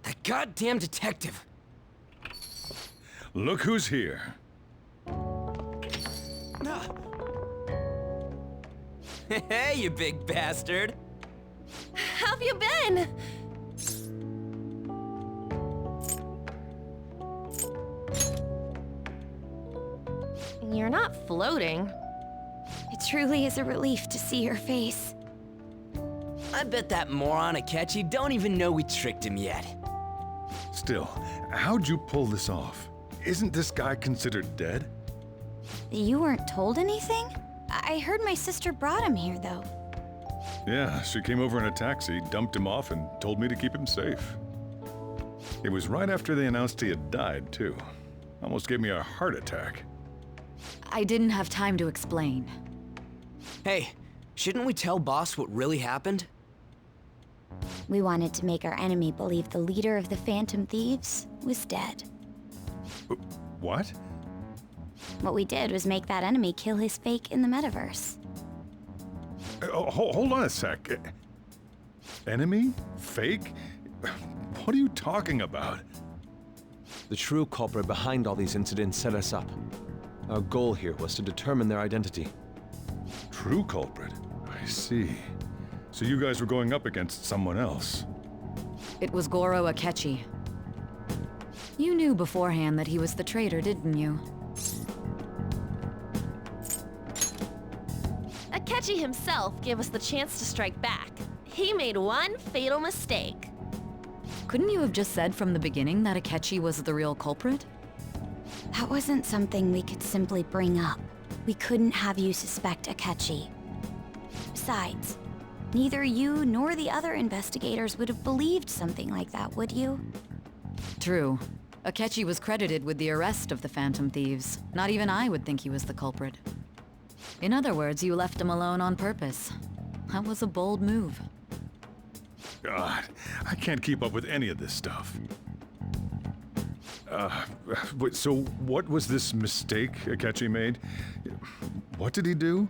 Speaker 5: that goddamn detective.
Speaker 9: Look who's here.
Speaker 5: Hey, you big bastard.
Speaker 4: How've you been? You're not floating.
Speaker 17: It truly is a relief to see your face.
Speaker 5: I bet that moron Akechi don't even know we tricked him yet.
Speaker 9: Still, how'd you pull this off? Isn't this guy considered dead?
Speaker 17: You weren't told anything? I heard my sister brought him here, though.
Speaker 9: Yeah, she came over in a taxi, dumped him off, and told me to keep him safe. It was right after they announced he had died, too. Almost gave me a heart attack.
Speaker 17: I didn't have time to explain.
Speaker 5: Hey, shouldn't we tell boss what really happened?
Speaker 17: We wanted to make our enemy believe the leader of the Phantom Thieves was dead.
Speaker 9: What?
Speaker 17: What we did was make that enemy kill his fake in the metaverse.
Speaker 9: Hold on a sec. Enemy? Fake? What are you talking about?
Speaker 13: The true culprit behind all these incidents set us up. Our goal here was to determine their identity.
Speaker 9: True culprit? I see. So you guys were going up against someone else.
Speaker 17: It was Goro Akechi. You knew beforehand that he was the traitor, didn't you?
Speaker 4: Akechi himself gave us the chance to strike back. He made one fatal mistake.
Speaker 17: Couldn't you have just said from the beginning that Akechi was the real culprit? That wasn't something we could simply bring up. We couldn't have you suspect Akechi. Besides, neither you nor the other investigators would have believed something like that, would you? True. Akechi was credited with the arrest of the Phantom Thieves. Not even I would think he was the culprit. In other words, you left him alone on purpose. That was a bold move.
Speaker 9: God, I can't keep up with any of this stuff. So what was this mistake Akechi made? What did he do?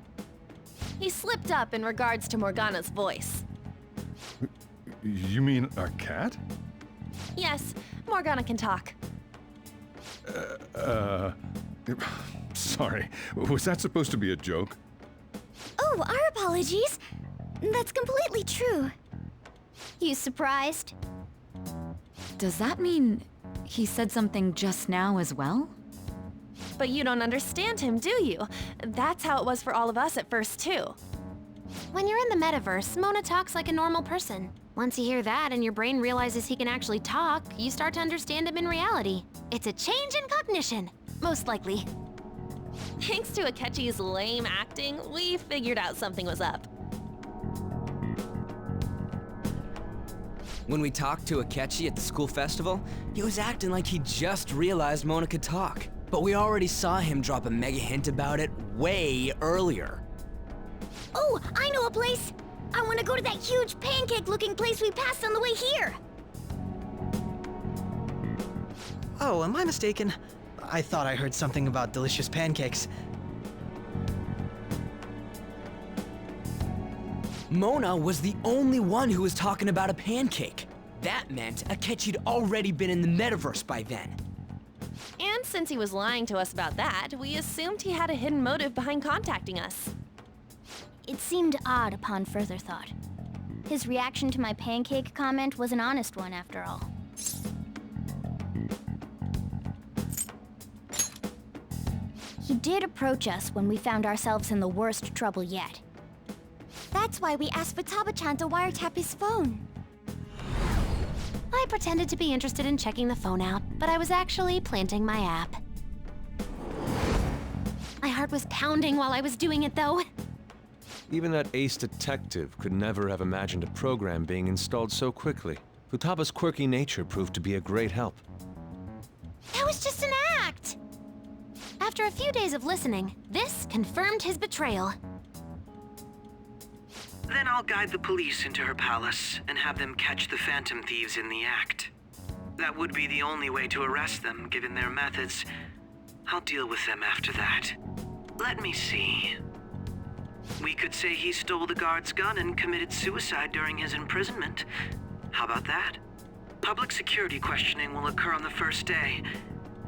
Speaker 4: He slipped up in regards to Morgana's voice.
Speaker 9: You mean a cat?
Speaker 4: Yes, Morgana can talk.
Speaker 9: Sorry. Was that supposed to be a joke?
Speaker 18: Oh, our apologies. That's completely true. You surprised?
Speaker 17: Does that mean he said something just now as well?
Speaker 4: But you don't understand him, do you? That's how it was for all of us at first, too.
Speaker 23: When you're in the metaverse, Mona talks like a normal person. Once you hear that and your brain realizes he can actually talk, you start to understand him in reality. It's a change in cognition, most likely.
Speaker 4: Thanks to Akechi's lame acting, we figured out something was up.
Speaker 5: When we talked to Akechi at the school festival, he was acting like he just realized Mona could talk. But we already saw him drop a mega hint about it way earlier.
Speaker 18: Oh, I know a place! I want to go to that huge pancake-looking place we passed on the way here!
Speaker 2: Oh, am I mistaken? I thought I heard something about delicious pancakes.
Speaker 5: Mona was the only one who was talking about a pancake. That meant Akechi'd already been in the metaverse by then.
Speaker 4: And since he was lying to us about that, we assumed he had a hidden motive behind contacting us.
Speaker 18: It seemed odd upon further thought. His reaction to my pancake comment was an honest one, after all. He did approach us when we found ourselves in the worst trouble yet. That's why we asked Futaba-chan to wiretap his phone.
Speaker 23: I pretended to be interested in checking the phone out, but I was actually planting my app. My heart was pounding while I was doing it, though.
Speaker 13: Even that ace detective could never have imagined a program being installed so quickly. Futaba's quirky nature proved to be a great help.
Speaker 23: That was just an act! After a few days of listening, this confirmed his betrayal.
Speaker 7: Then I'll guide the police into her palace and have them catch the Phantom Thieves in the act. That would be the only way to arrest them, given their methods. I'll deal with them after that. Let me see. We could say he stole the guard's gun and committed suicide during his imprisonment. How about that? Public security questioning will occur on the first day.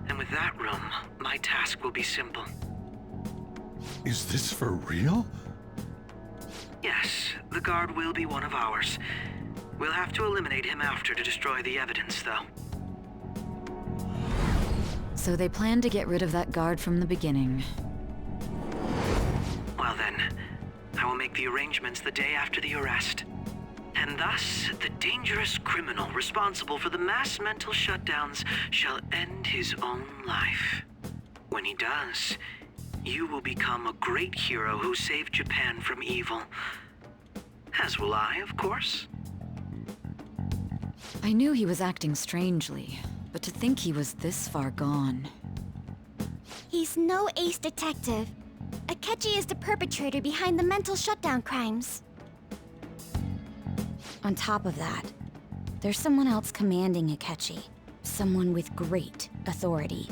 Speaker 7: And with that room, my task will be simple.
Speaker 15: Is this for real?
Speaker 7: Yes, the guard will be one of ours. We'll have to eliminate him after to destroy the evidence, though.
Speaker 17: So they planned to get rid of that guard from the beginning.
Speaker 7: Well then, I will make the arrangements the day after the arrest. And thus, the dangerous criminal responsible for the mass mental shutdowns shall end his own life. When he does, you will become a great hero who saved Japan from evil. As will I, of course.
Speaker 17: I knew he was acting strangely, but to think he was this far gone.
Speaker 18: He's no ace detective. Akechi is the perpetrator behind the mental shutdown crimes. On top of that, there's someone else commanding Akechi. Someone with great authority.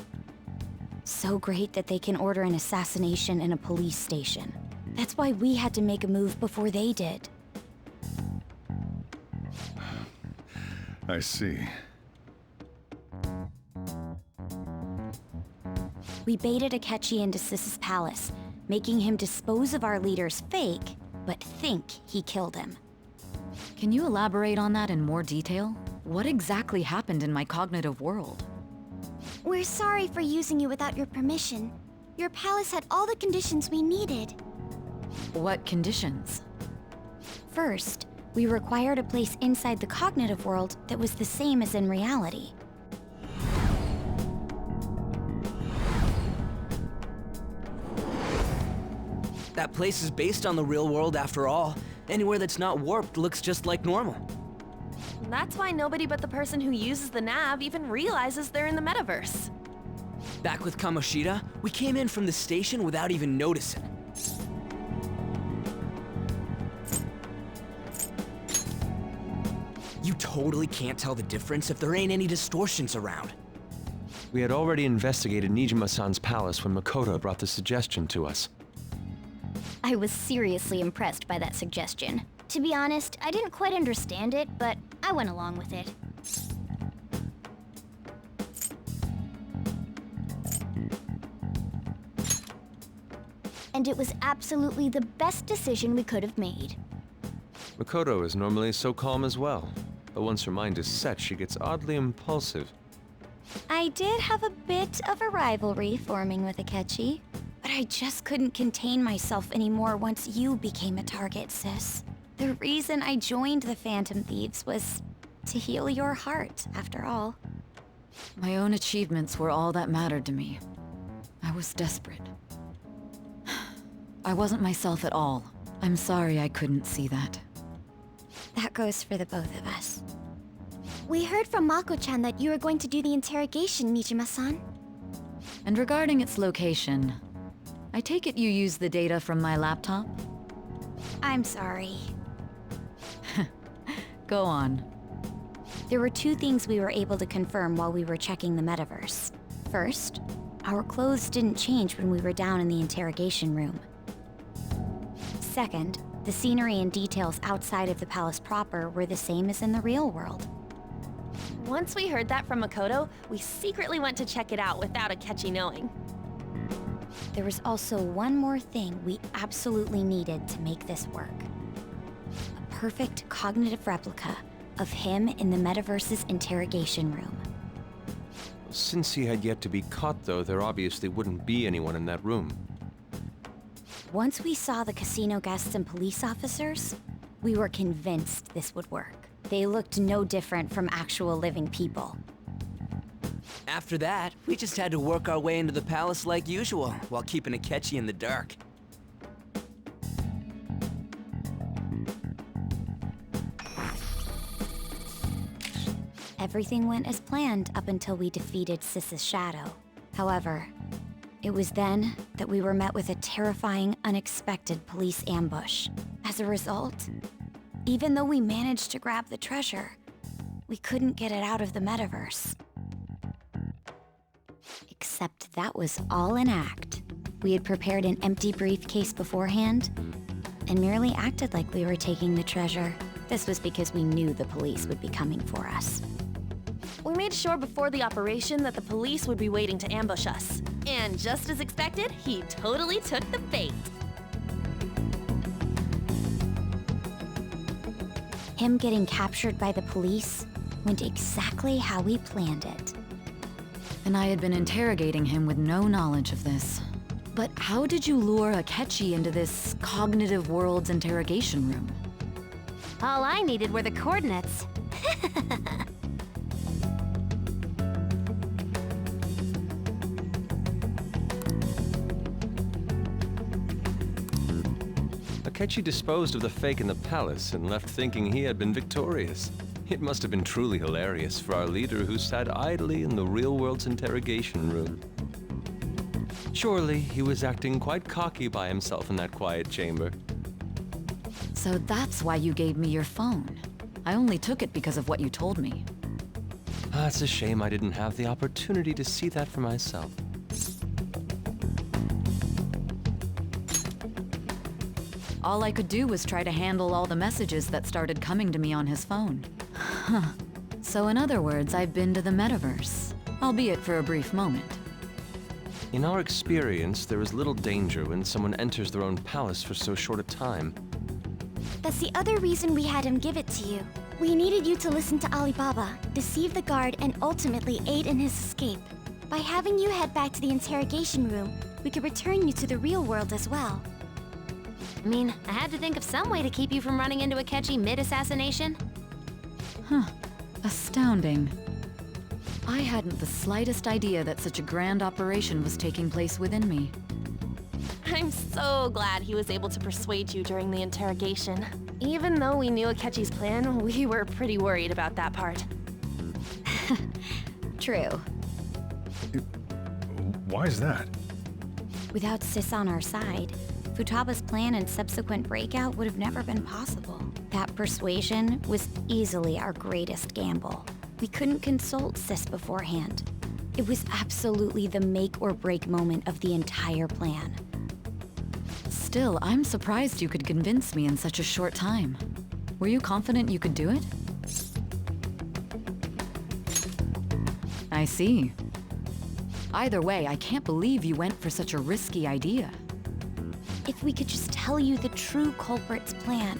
Speaker 18: So great that they can order an assassination in a police station. That's why we had to make a move before they did.
Speaker 9: I see.
Speaker 18: We baited Akechi into Sis's palace, making him dispose of our leader's fake, but think he killed him.
Speaker 17: Can you elaborate on that in more detail? What exactly happened in my cognitive world?
Speaker 18: We're sorry for using you without your permission. Your palace had all the conditions we needed.
Speaker 17: What conditions?
Speaker 18: First, we required a place inside the cognitive world that was the same as in reality.
Speaker 5: That place is based on the real world after all. Anywhere that's not warped looks just like normal.
Speaker 4: That's why nobody but the person who uses the nav even realizes they're in the metaverse.
Speaker 5: Back with Kamoshida, we came in from the station without even noticing. You totally can't tell the difference if there ain't any distortions around.
Speaker 13: We had already investigated Nijima-san's palace when Makoto brought the suggestion to us.
Speaker 18: I was seriously impressed by that suggestion. To be honest, I didn't quite understand it, but I went along with it. And it was absolutely the best decision we could have made.
Speaker 13: Makoto is normally so calm as well, but once her mind is set, she gets oddly impulsive.
Speaker 18: I did have a bit of a rivalry forming with Akechi, but I just couldn't contain myself anymore once you became a target, sis. The reason I joined the Phantom Thieves was to heal your heart, after all.
Speaker 17: My own achievements were all that mattered to me. I was desperate. I wasn't myself at all. I'm sorry I couldn't see that.
Speaker 18: That goes for the both of us. We heard from Mako-chan that you were going to do the interrogation, Nijima-san.
Speaker 17: And regarding its location, I take it you used the data from my laptop?
Speaker 18: I'm sorry.
Speaker 17: Go on.
Speaker 18: There were two things we were able to confirm while we were checking the metaverse. First, our clothes didn't change when we were down in the interrogation room. Second, the scenery and details outside of the palace proper were the same as in the real world.
Speaker 4: Once we heard that from Makoto, we secretly went to check it out without Akechi knowing.
Speaker 18: There was also one more thing we absolutely needed to make this work. A perfect cognitive replica of him in the metaverse's interrogation room.
Speaker 13: Since he had yet to be caught, though, there obviously wouldn't be anyone in that room.
Speaker 18: Once we saw the casino guests and police officers, we were convinced this would work. They looked no different from actual living people.
Speaker 5: After that, we just had to work our way into the palace like usual, while keeping Akechi in the dark.
Speaker 18: Everything went as planned up until we defeated Sis's shadow. However, it was then that we were met with a terrifying, unexpected police ambush. As a result, even though we managed to grab the treasure, we couldn't get it out of the metaverse. Except that was all an act. We had prepared an empty briefcase beforehand and merely acted like we were taking the treasure. This was because we knew the police would be coming for us.
Speaker 4: We made sure before the operation that the police would be waiting to ambush us. And just as expected, he totally took the bait.
Speaker 18: Him getting captured by the police went exactly how we planned it.
Speaker 17: And I had been interrogating him with no knowledge of this. But how did you lure Akechi into this cognitive world's interrogation room?
Speaker 23: All I needed were the coordinates.
Speaker 13: Akechi disposed of the fake in the palace and left thinking he had been victorious. It must have been truly hilarious for our leader who sat idly in the real world's interrogation room. Surely he was acting quite cocky by himself in that quiet chamber.
Speaker 17: So that's why you gave me your phone. I only took it because of what you told me.
Speaker 13: It's a shame I didn't have the opportunity to see that for myself.
Speaker 17: All I could do was try to handle all the messages that started coming to me on his phone. Huh. So in other words, I've been to the metaverse, albeit for a brief moment.
Speaker 13: In our experience, there is little danger when someone enters their own palace for so short a time.
Speaker 18: That's the other reason we had him give it to you. We needed you to listen to Alibaba, deceive the guard, and ultimately aid in his escape. By having you head back to the interrogation room, we could return you to the real world as well.
Speaker 23: I mean, I had to think of some way to keep you from running into Akechi mid-assassination.
Speaker 17: Huh. Astounding. I hadn't the slightest idea that such a grand operation was taking place within me.
Speaker 4: I'm so glad he was able to persuade you during the interrogation. Even though we knew Akechi's plan, we were pretty worried about that part.
Speaker 18: True.
Speaker 9: Why is that?
Speaker 18: Without Sis on our side, Futaba's plan and subsequent breakout would have never been possible. That persuasion was easily our greatest gamble. We couldn't consult Sis beforehand. It was absolutely the make or break moment of the entire plan.
Speaker 17: Still, I'm surprised you could convince me in such a short time. Were you confident you could do it? I see. Either way, I can't believe you went for such a risky idea.
Speaker 18: If we could just tell you the true culprit's plan,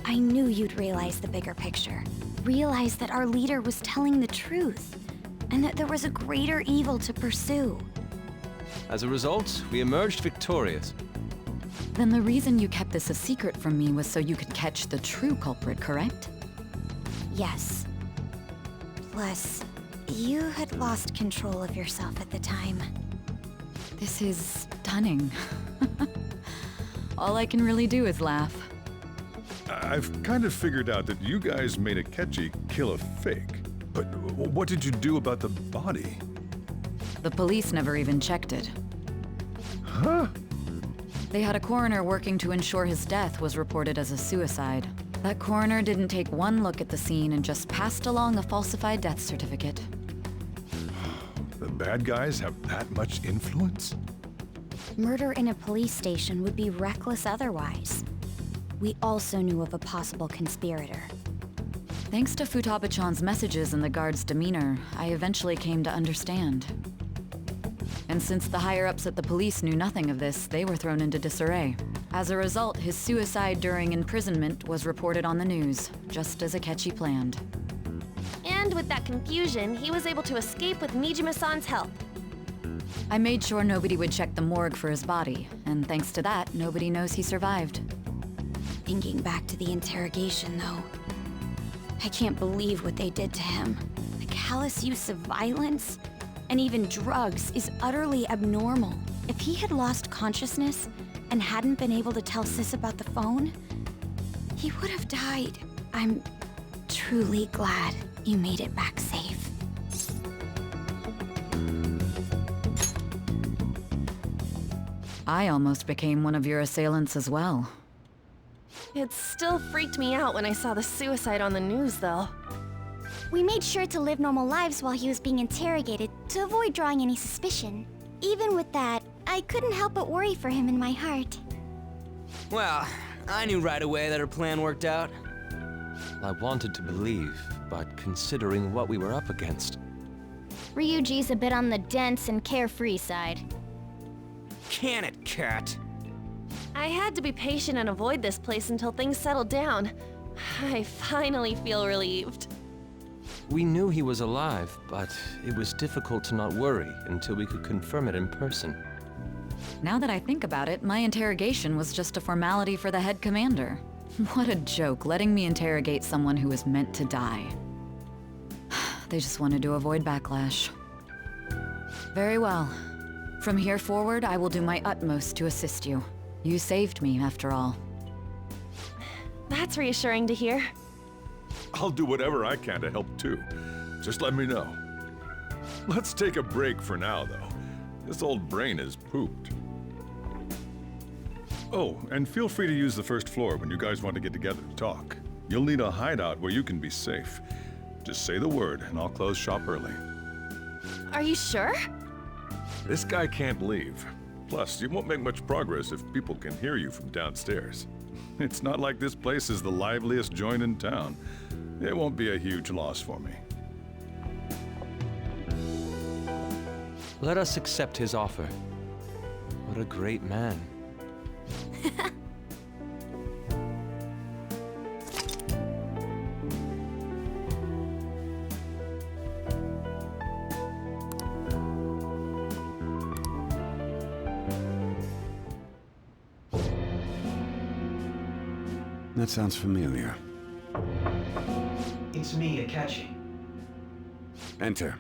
Speaker 18: I knew you'd realize the bigger picture. Realize that our leader was telling the truth, and that there was a greater evil to pursue.
Speaker 13: As a result, we emerged victorious.
Speaker 17: Then the reason you kept this a secret from me was so you could catch the true culprit, correct?
Speaker 18: Yes. Plus, you had lost control of yourself at the time.
Speaker 17: This is stunning. All I can really do is laugh.
Speaker 9: I've kind of figured out that you guys made Akechi kill a fake. But what did you do about the body?
Speaker 17: The police never even checked it.
Speaker 9: Huh?
Speaker 17: They had a coroner working to ensure his death was reported as a suicide. That coroner didn't take one look at the scene and just passed along a falsified death certificate.
Speaker 9: The bad guys have that much influence?
Speaker 18: Murder in a police station would be reckless otherwise. We also knew of a possible conspirator.
Speaker 17: Thanks to Futaba-chan's messages and the guard's demeanor, I eventually came to understand. And since the higher-ups at the police knew nothing of this, they were thrown into disarray. As a result, his suicide during imprisonment was reported on the news, just as Akechi planned.
Speaker 4: And with that confusion, he was able to escape with Nijima-san's help.
Speaker 17: I made sure nobody would check the morgue for his body, and thanks to that, nobody knows he survived.
Speaker 18: Thinking back to the interrogation, though, I can't believe what they did to him. The callous use of violence, and even drugs, is utterly abnormal. If he had lost consciousness and hadn't been able to tell Sis about the phone, he would have died. I'm truly glad you made it back safe.
Speaker 17: I almost became one of your assailants as well.
Speaker 4: It still freaked me out when I saw the suicide on the news, though.
Speaker 18: We made sure to live normal lives while he was being interrogated to avoid drawing any suspicion. Even with that, I couldn't help but worry for him in my heart.
Speaker 5: Well, I knew right away that her plan worked out.
Speaker 13: I wanted to believe, but considering what we were up against...
Speaker 18: Ryuji's a bit on the dense and carefree side.
Speaker 5: Can it, cat?
Speaker 4: I had to be patient and avoid this place until things settled down. I finally feel relieved.
Speaker 13: We knew he was alive, but it was difficult to not worry until we could confirm it in person.
Speaker 17: Now that I think about it, my interrogation was just a formality for the head commander. What a joke, letting me interrogate someone who was meant to die. They just wanted to avoid backlash. Very well. From here forward, I will do my utmost to assist you. You saved me, after all.
Speaker 4: That's reassuring to hear.
Speaker 9: I'll do whatever I can to help too. Just let me know. Let's take a break for now, though. This old brain is pooped. Oh, and feel free to use the first floor when you guys want to get together to talk. You'll need a hideout where you can be safe. Just say the word, and I'll close shop early.
Speaker 4: Are you sure?
Speaker 9: This guy can't leave. Plus, you won't make much progress if people can hear you from downstairs. It's not like this place is the liveliest joint in town. It won't be a huge loss for me.
Speaker 13: Let us accept his offer. What a great man.
Speaker 3: That sounds familiar.
Speaker 12: It's me, Akechi.
Speaker 3: Enter.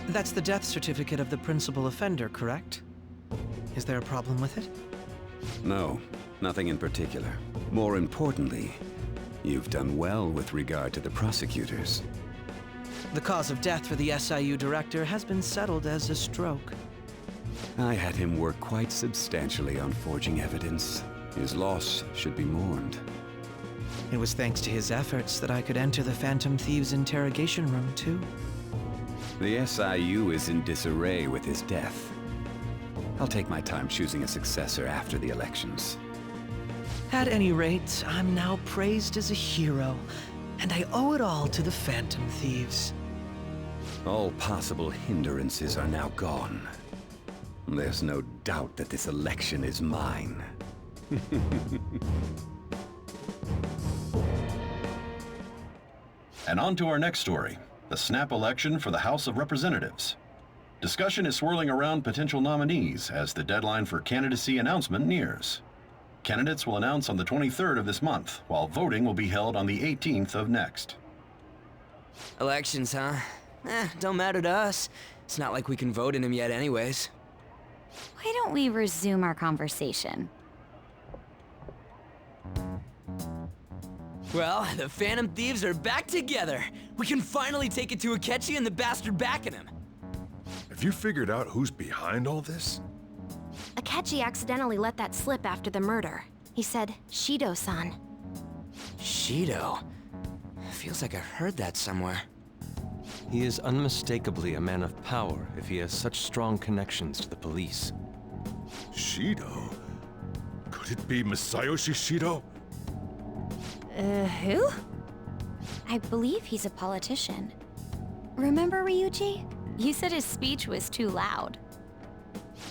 Speaker 2: That's the death certificate of the principal offender, correct? Is there a problem with it?
Speaker 3: No, nothing in particular. More importantly, you've done well with regard to the prosecutors.
Speaker 2: The cause of death for the SIU director has been settled as a stroke.
Speaker 3: I had him work quite substantially on forging evidence. His loss should be mourned.
Speaker 2: It was thanks to his efforts that I could enter the Phantom Thieves' interrogation room, too.
Speaker 3: The SIU is in disarray with his death. I'll take my time choosing a successor after the elections.
Speaker 2: At any rate, I'm now praised as a hero, and I owe it all to the Phantom Thieves.
Speaker 3: All possible hindrances are now gone. There's no doubt that this election is mine.
Speaker 6: And on to our next story, the snap election for the House of Representatives. Discussion is swirling around potential nominees as the deadline for candidacy announcement nears. Candidates will announce on the 23rd of this month, while voting will be held on the 18th of next.
Speaker 5: Elections, huh? Don't matter to us. It's not like we can vote in them yet anyways.
Speaker 12: Why don't we resume our conversation?
Speaker 5: Well, the Phantom Thieves are back together. We can finally take it to Akechi and the bastard backing him.
Speaker 9: Have you figured out who's behind all this?
Speaker 23: Akechi accidentally let that slip after the murder. He said, Shido-san.
Speaker 5: Shido? Feels like I've heard that somewhere.
Speaker 13: He is unmistakably a man of power if he has such strong connections to the police.
Speaker 9: Shido? Could it be Masayoshi Shido?
Speaker 12: Who? I believe he's a politician. Remember, Ryuji? You said his speech was too loud.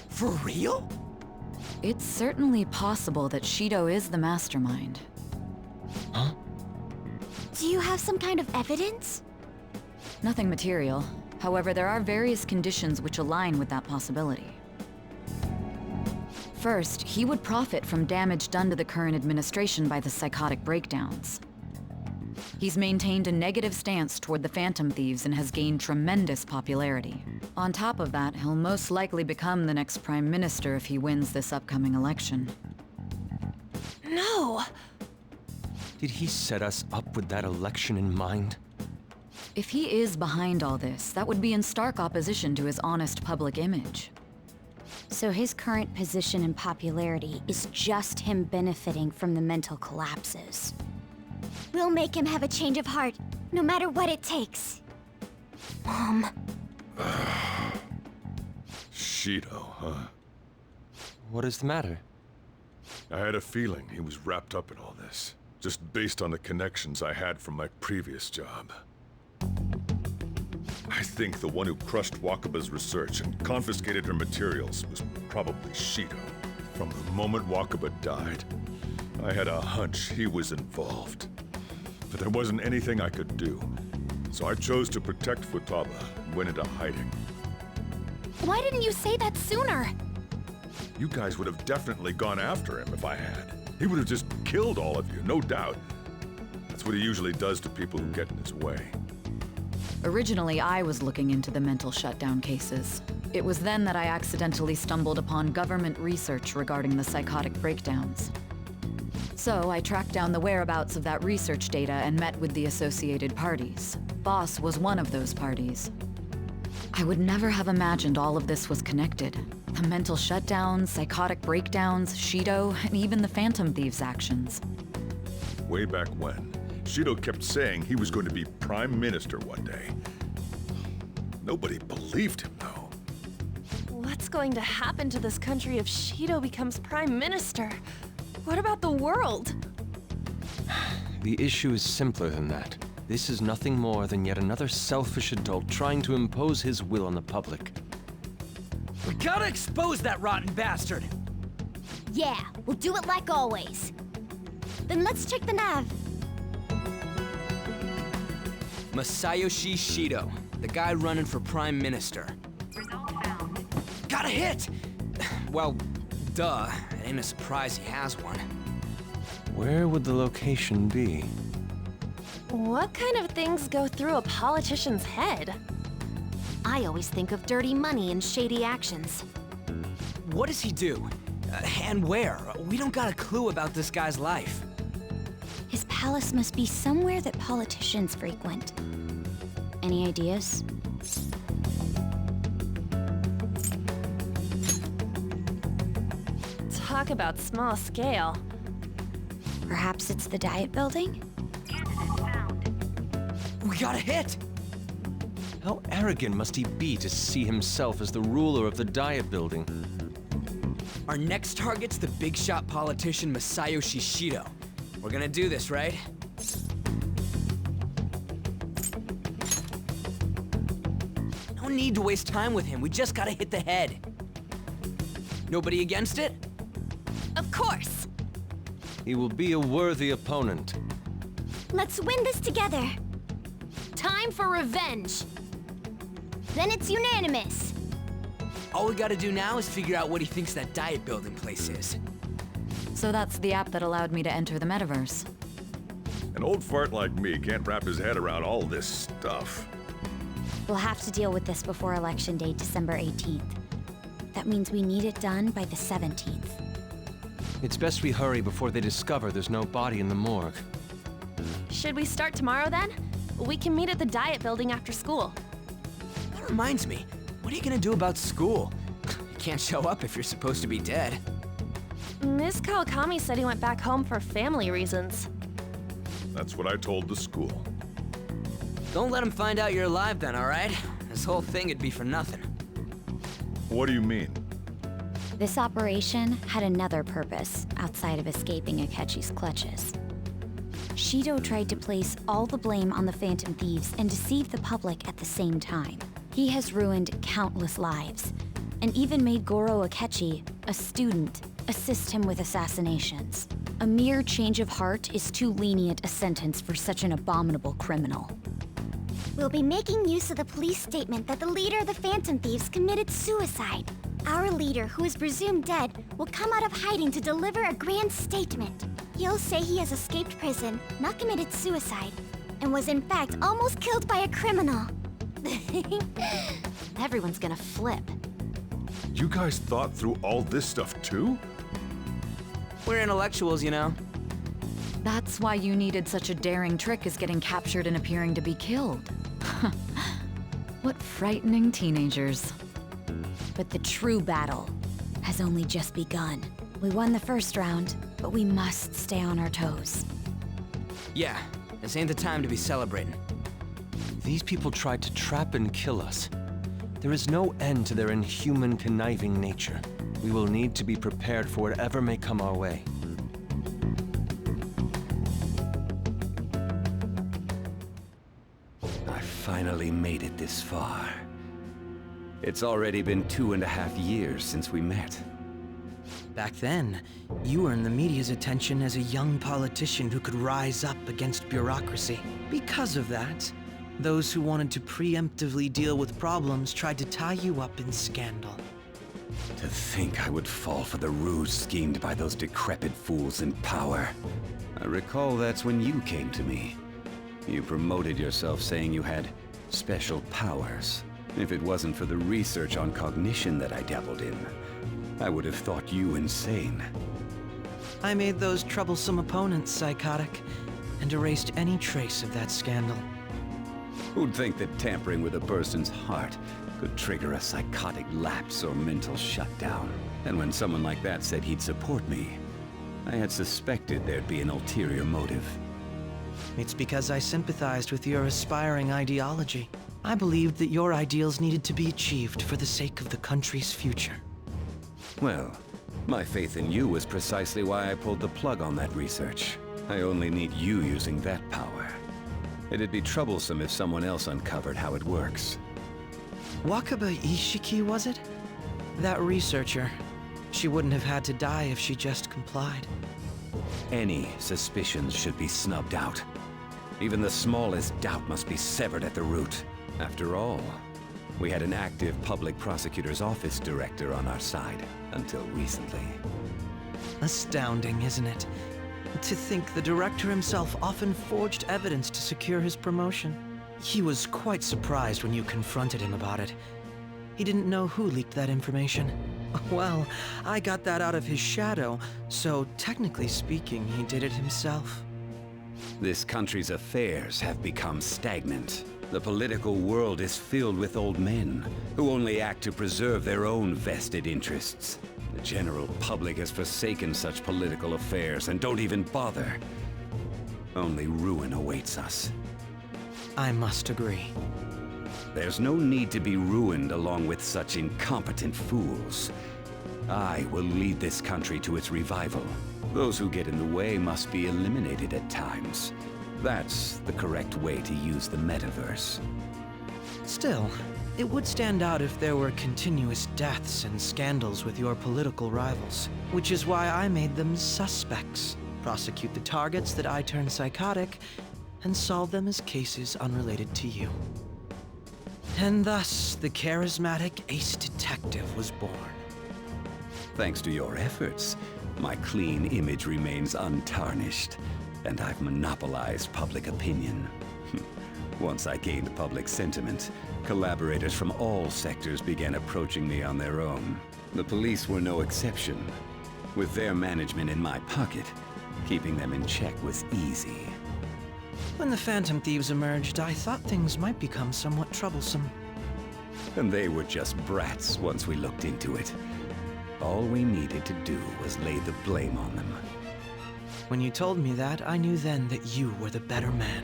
Speaker 5: For real?
Speaker 17: It's certainly possible that Shido is the mastermind.
Speaker 5: Huh?
Speaker 23: Do you have some kind of evidence?
Speaker 17: Nothing material. However, there are various conditions which align with that possibility. First, he would profit from damage done to the current administration by the psychotic breakdowns. He's maintained a negative stance toward the Phantom Thieves and has gained tremendous popularity. On top of that, he'll most likely become the next Prime Minister if he wins this upcoming election.
Speaker 23: No!
Speaker 13: Did he set us up with that election in mind?
Speaker 17: If he is behind all this, that would be in stark opposition to his honest public image.
Speaker 12: So his current position and popularity is just him benefiting from the mental collapses.
Speaker 18: We'll make him have a change of heart, no matter what it takes. Mom.
Speaker 9: Shido, huh?
Speaker 13: What is the matter?
Speaker 9: I had a feeling he was wrapped up in all this, just based on the connections I had from my previous job. I think the one who crushed Wakaba's research and confiscated her materials was probably Shido. From the moment Wakaba died, I had a hunch he was involved. But there wasn't anything I could do. So I chose to protect Futaba and went into hiding.
Speaker 23: Why didn't you say that sooner?
Speaker 9: You guys would have definitely gone after him if I had. He would have just killed all of you, no doubt. That's what he usually does to people who get in his way.
Speaker 17: Originally, I was looking into the mental shutdown cases. It was then that I accidentally stumbled upon government research regarding the psychotic breakdowns. So I tracked down the whereabouts of that research data and met with the associated parties. Boss was one of those parties. I would never have imagined all of this was connected. The mental shutdowns, psychotic breakdowns, Shido, and even the Phantom Thieves' actions.
Speaker 9: Way back when, Shido kept saying he was going to be Prime Minister one day. Nobody believed him, though.
Speaker 4: What's going to happen to this country if Shido becomes Prime Minister? What about the world?
Speaker 13: The issue is simpler than that. This is nothing more than yet another selfish adult trying to impose his will on the public.
Speaker 5: We gotta expose that rotten bastard!
Speaker 18: Yeah, we'll do it like always. Then let's check the nav.
Speaker 5: Masayoshi Shido, the guy running for Prime Minister. Got a hit! Well, duh. It ain't a surprise he has one.
Speaker 13: Where would the location be?
Speaker 4: What kind of things go through a politician's head?
Speaker 23: I always think of dirty money and shady actions.
Speaker 5: What does he do? And where? We don't got a clue about this guy's life.
Speaker 12: His palace must be somewhere that politicians frequent. Any ideas?
Speaker 4: Talk about small scale.
Speaker 12: Perhaps it's the diet building?
Speaker 5: We got a hit!
Speaker 13: How arrogant must he be to see himself as the ruler of the diet building?
Speaker 5: Our next target's the big shot politician Masayoshi Shido. We're gonna do this, right? No need to waste time with him. We just gotta hit the head. Nobody against it?
Speaker 23: Of course.
Speaker 13: He will be a worthy opponent.
Speaker 18: Let's win this together.
Speaker 23: Time for revenge.
Speaker 18: Then it's unanimous.
Speaker 5: All we gotta do now is figure out what he thinks that diet building place is.
Speaker 17: So that's the app that allowed me to enter the metaverse.
Speaker 9: An old fart like me can't wrap his head around all this stuff.
Speaker 18: We'll have to deal with this before Election Day, December 18th. That means we need it done by the 17th.
Speaker 13: It's best we hurry before they discover there's no body in the morgue.
Speaker 4: Should we start tomorrow then? We can meet at the diet building after school.
Speaker 5: That reminds me, what are you gonna do about school? You can't show up if you're supposed to be dead.
Speaker 4: Miss Kawakami said he went back home for family reasons.
Speaker 9: That's what I told the school.
Speaker 5: Don't let him find out you're alive then, all right? This whole thing would be for nothing.
Speaker 9: What do you mean?
Speaker 18: This operation had another purpose outside of escaping Akechi's clutches. Shido tried to place all the blame on the Phantom Thieves and deceive the public at the same time. He has ruined countless lives, and even made Goro Akechi, a student, assist him with assassinations. A mere change of heart is too lenient a sentence for such an abominable criminal. We'll be making use of the police statement that the leader of the Phantom Thieves committed suicide. Our leader, who is presumed dead, will come out of hiding to deliver a grand statement. He'll say he has escaped prison, not committed suicide, and was in fact almost killed by a criminal.
Speaker 23: Everyone's gonna flip.
Speaker 9: You guys thought through all this stuff too?
Speaker 5: We're intellectuals, you know.
Speaker 17: That's why you needed such a daring trick as getting captured and appearing to be killed. What frightening teenagers.
Speaker 18: But the true battle has only just begun. We won the first round, but we must stay on our toes.
Speaker 5: Yeah, this ain't the time to be celebrating.
Speaker 13: These people tried to trap and kill us. There is no end to their inhuman, conniving nature. We will need to be prepared for whatever may come our way.
Speaker 3: I finally made it this far. It's already been 2.5 years since we met.
Speaker 2: Back then, you earned the media's attention as a young politician who could rise up against bureaucracy. Because of that, those who wanted to preemptively deal with problems tried to tie you up in scandal.
Speaker 3: To think I would fall for the ruse schemed by those decrepit fools in power. I recall that's when you came to me. You promoted yourself saying you had special powers. If it wasn't for the research on cognition that I dabbled in, I would have thought you insane.
Speaker 2: I made those troublesome opponents psychotic, and erased any trace of that scandal.
Speaker 3: Who'd think that tampering with a person's heart could trigger a psychotic lapse or mental shutdown? And when someone like that said he'd support me, I had suspected there'd be an ulterior motive.
Speaker 2: It's because I sympathized with your aspiring ideology. I believed that your ideals needed to be achieved for the sake of the country's future.
Speaker 3: Well, my faith in you was precisely why I pulled the plug on that research. I only need you using that power. It'd be troublesome if someone else uncovered how it works.
Speaker 2: Wakaba Ishiki, was it? That researcher. She wouldn't have had to die if she just complied.
Speaker 3: Any suspicions should be snubbed out. Even the smallest doubt must be severed at the root. After all, we had an active public prosecutor's office director on our side, until recently.
Speaker 2: Astounding, isn't it? To think the director himself often forged evidence to secure his promotion. He was quite surprised when you confronted him about it. He didn't know who leaked that information. Well, I got that out of his shadow, so technically speaking, he did it himself.
Speaker 3: This country's affairs have become stagnant. The political world is filled with old men who only act to preserve their own vested interests. The general public has forsaken such political affairs and don't even bother. Only ruin awaits us.
Speaker 2: I must agree.
Speaker 3: There's no need to be ruined along with such incompetent fools. I will lead this country to its revival. Those who get in the way must be eliminated at times. That's the correct way to use the metaverse.
Speaker 2: Still, it would stand out if there were continuous deaths and scandals with your political rivals, which is why I made them suspects. Prosecute the targets that I turn psychotic, and solve them as cases unrelated to you. And thus, the charismatic ace detective was born.
Speaker 3: Thanks to your efforts, my clean image remains untarnished, and I've monopolized public opinion. Once I gained public sentiment, collaborators from all sectors began approaching me on their own. The police were no exception. With their management in my pocket, keeping them in check was easy.
Speaker 2: When the Phantom Thieves emerged, I thought things might become somewhat troublesome.
Speaker 3: And they were just brats once we looked into it. All we needed to do was lay the blame on them.
Speaker 2: When you told me that, I knew then that you were the better man.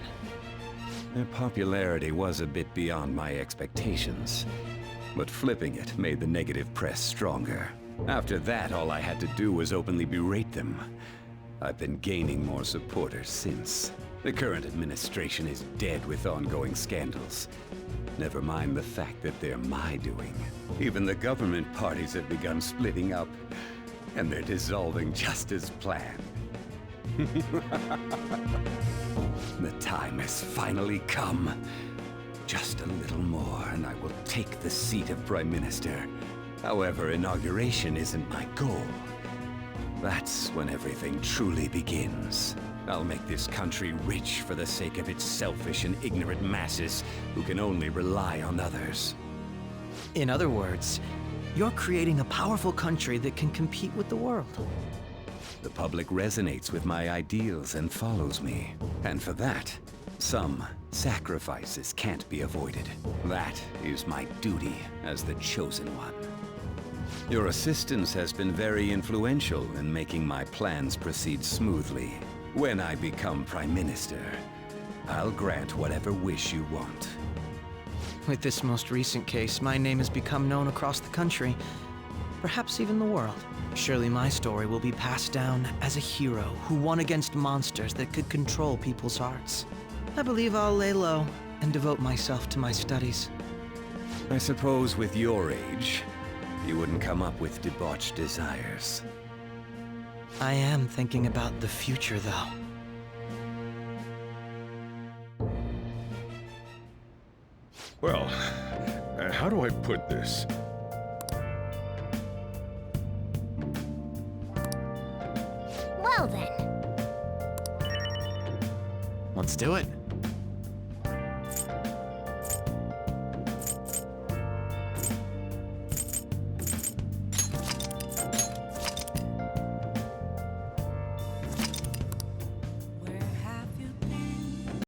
Speaker 3: Their popularity was a bit beyond my expectations, but flipping it made the negative press stronger. After that, all I had to do was openly berate them. I've been gaining more supporters since. The current administration is dead with ongoing scandals. Never mind the fact that they're my doing. Even the government parties have begun splitting up, and they're dissolving just as planned. The time has finally come. Just a little more, and I will take the seat of Prime Minister. However, inauguration isn't my goal. That's when everything truly begins. I'll make this country rich for the sake of its selfish and ignorant masses who can only rely on others.
Speaker 2: In other words, you're creating a powerful country that can compete with the world.
Speaker 3: The public resonates with my ideals and follows me. And for that, some sacrifices can't be avoided. That is my duty as the chosen one. Your assistance has been very influential in making my plans proceed smoothly. When I become Prime Minister, I'll grant whatever wish you want.
Speaker 2: With this most recent case, my name has become known across the country, perhaps even the world. Surely my story will be passed down as a hero who won against monsters that could control people's hearts. I believe I'll lay low and devote myself to my studies.
Speaker 3: I suppose with your age, you wouldn't come up with debauched desires.
Speaker 2: I am thinking about the future, though.
Speaker 9: Well, how do I put this?
Speaker 23: Well then.
Speaker 13: Let's do it.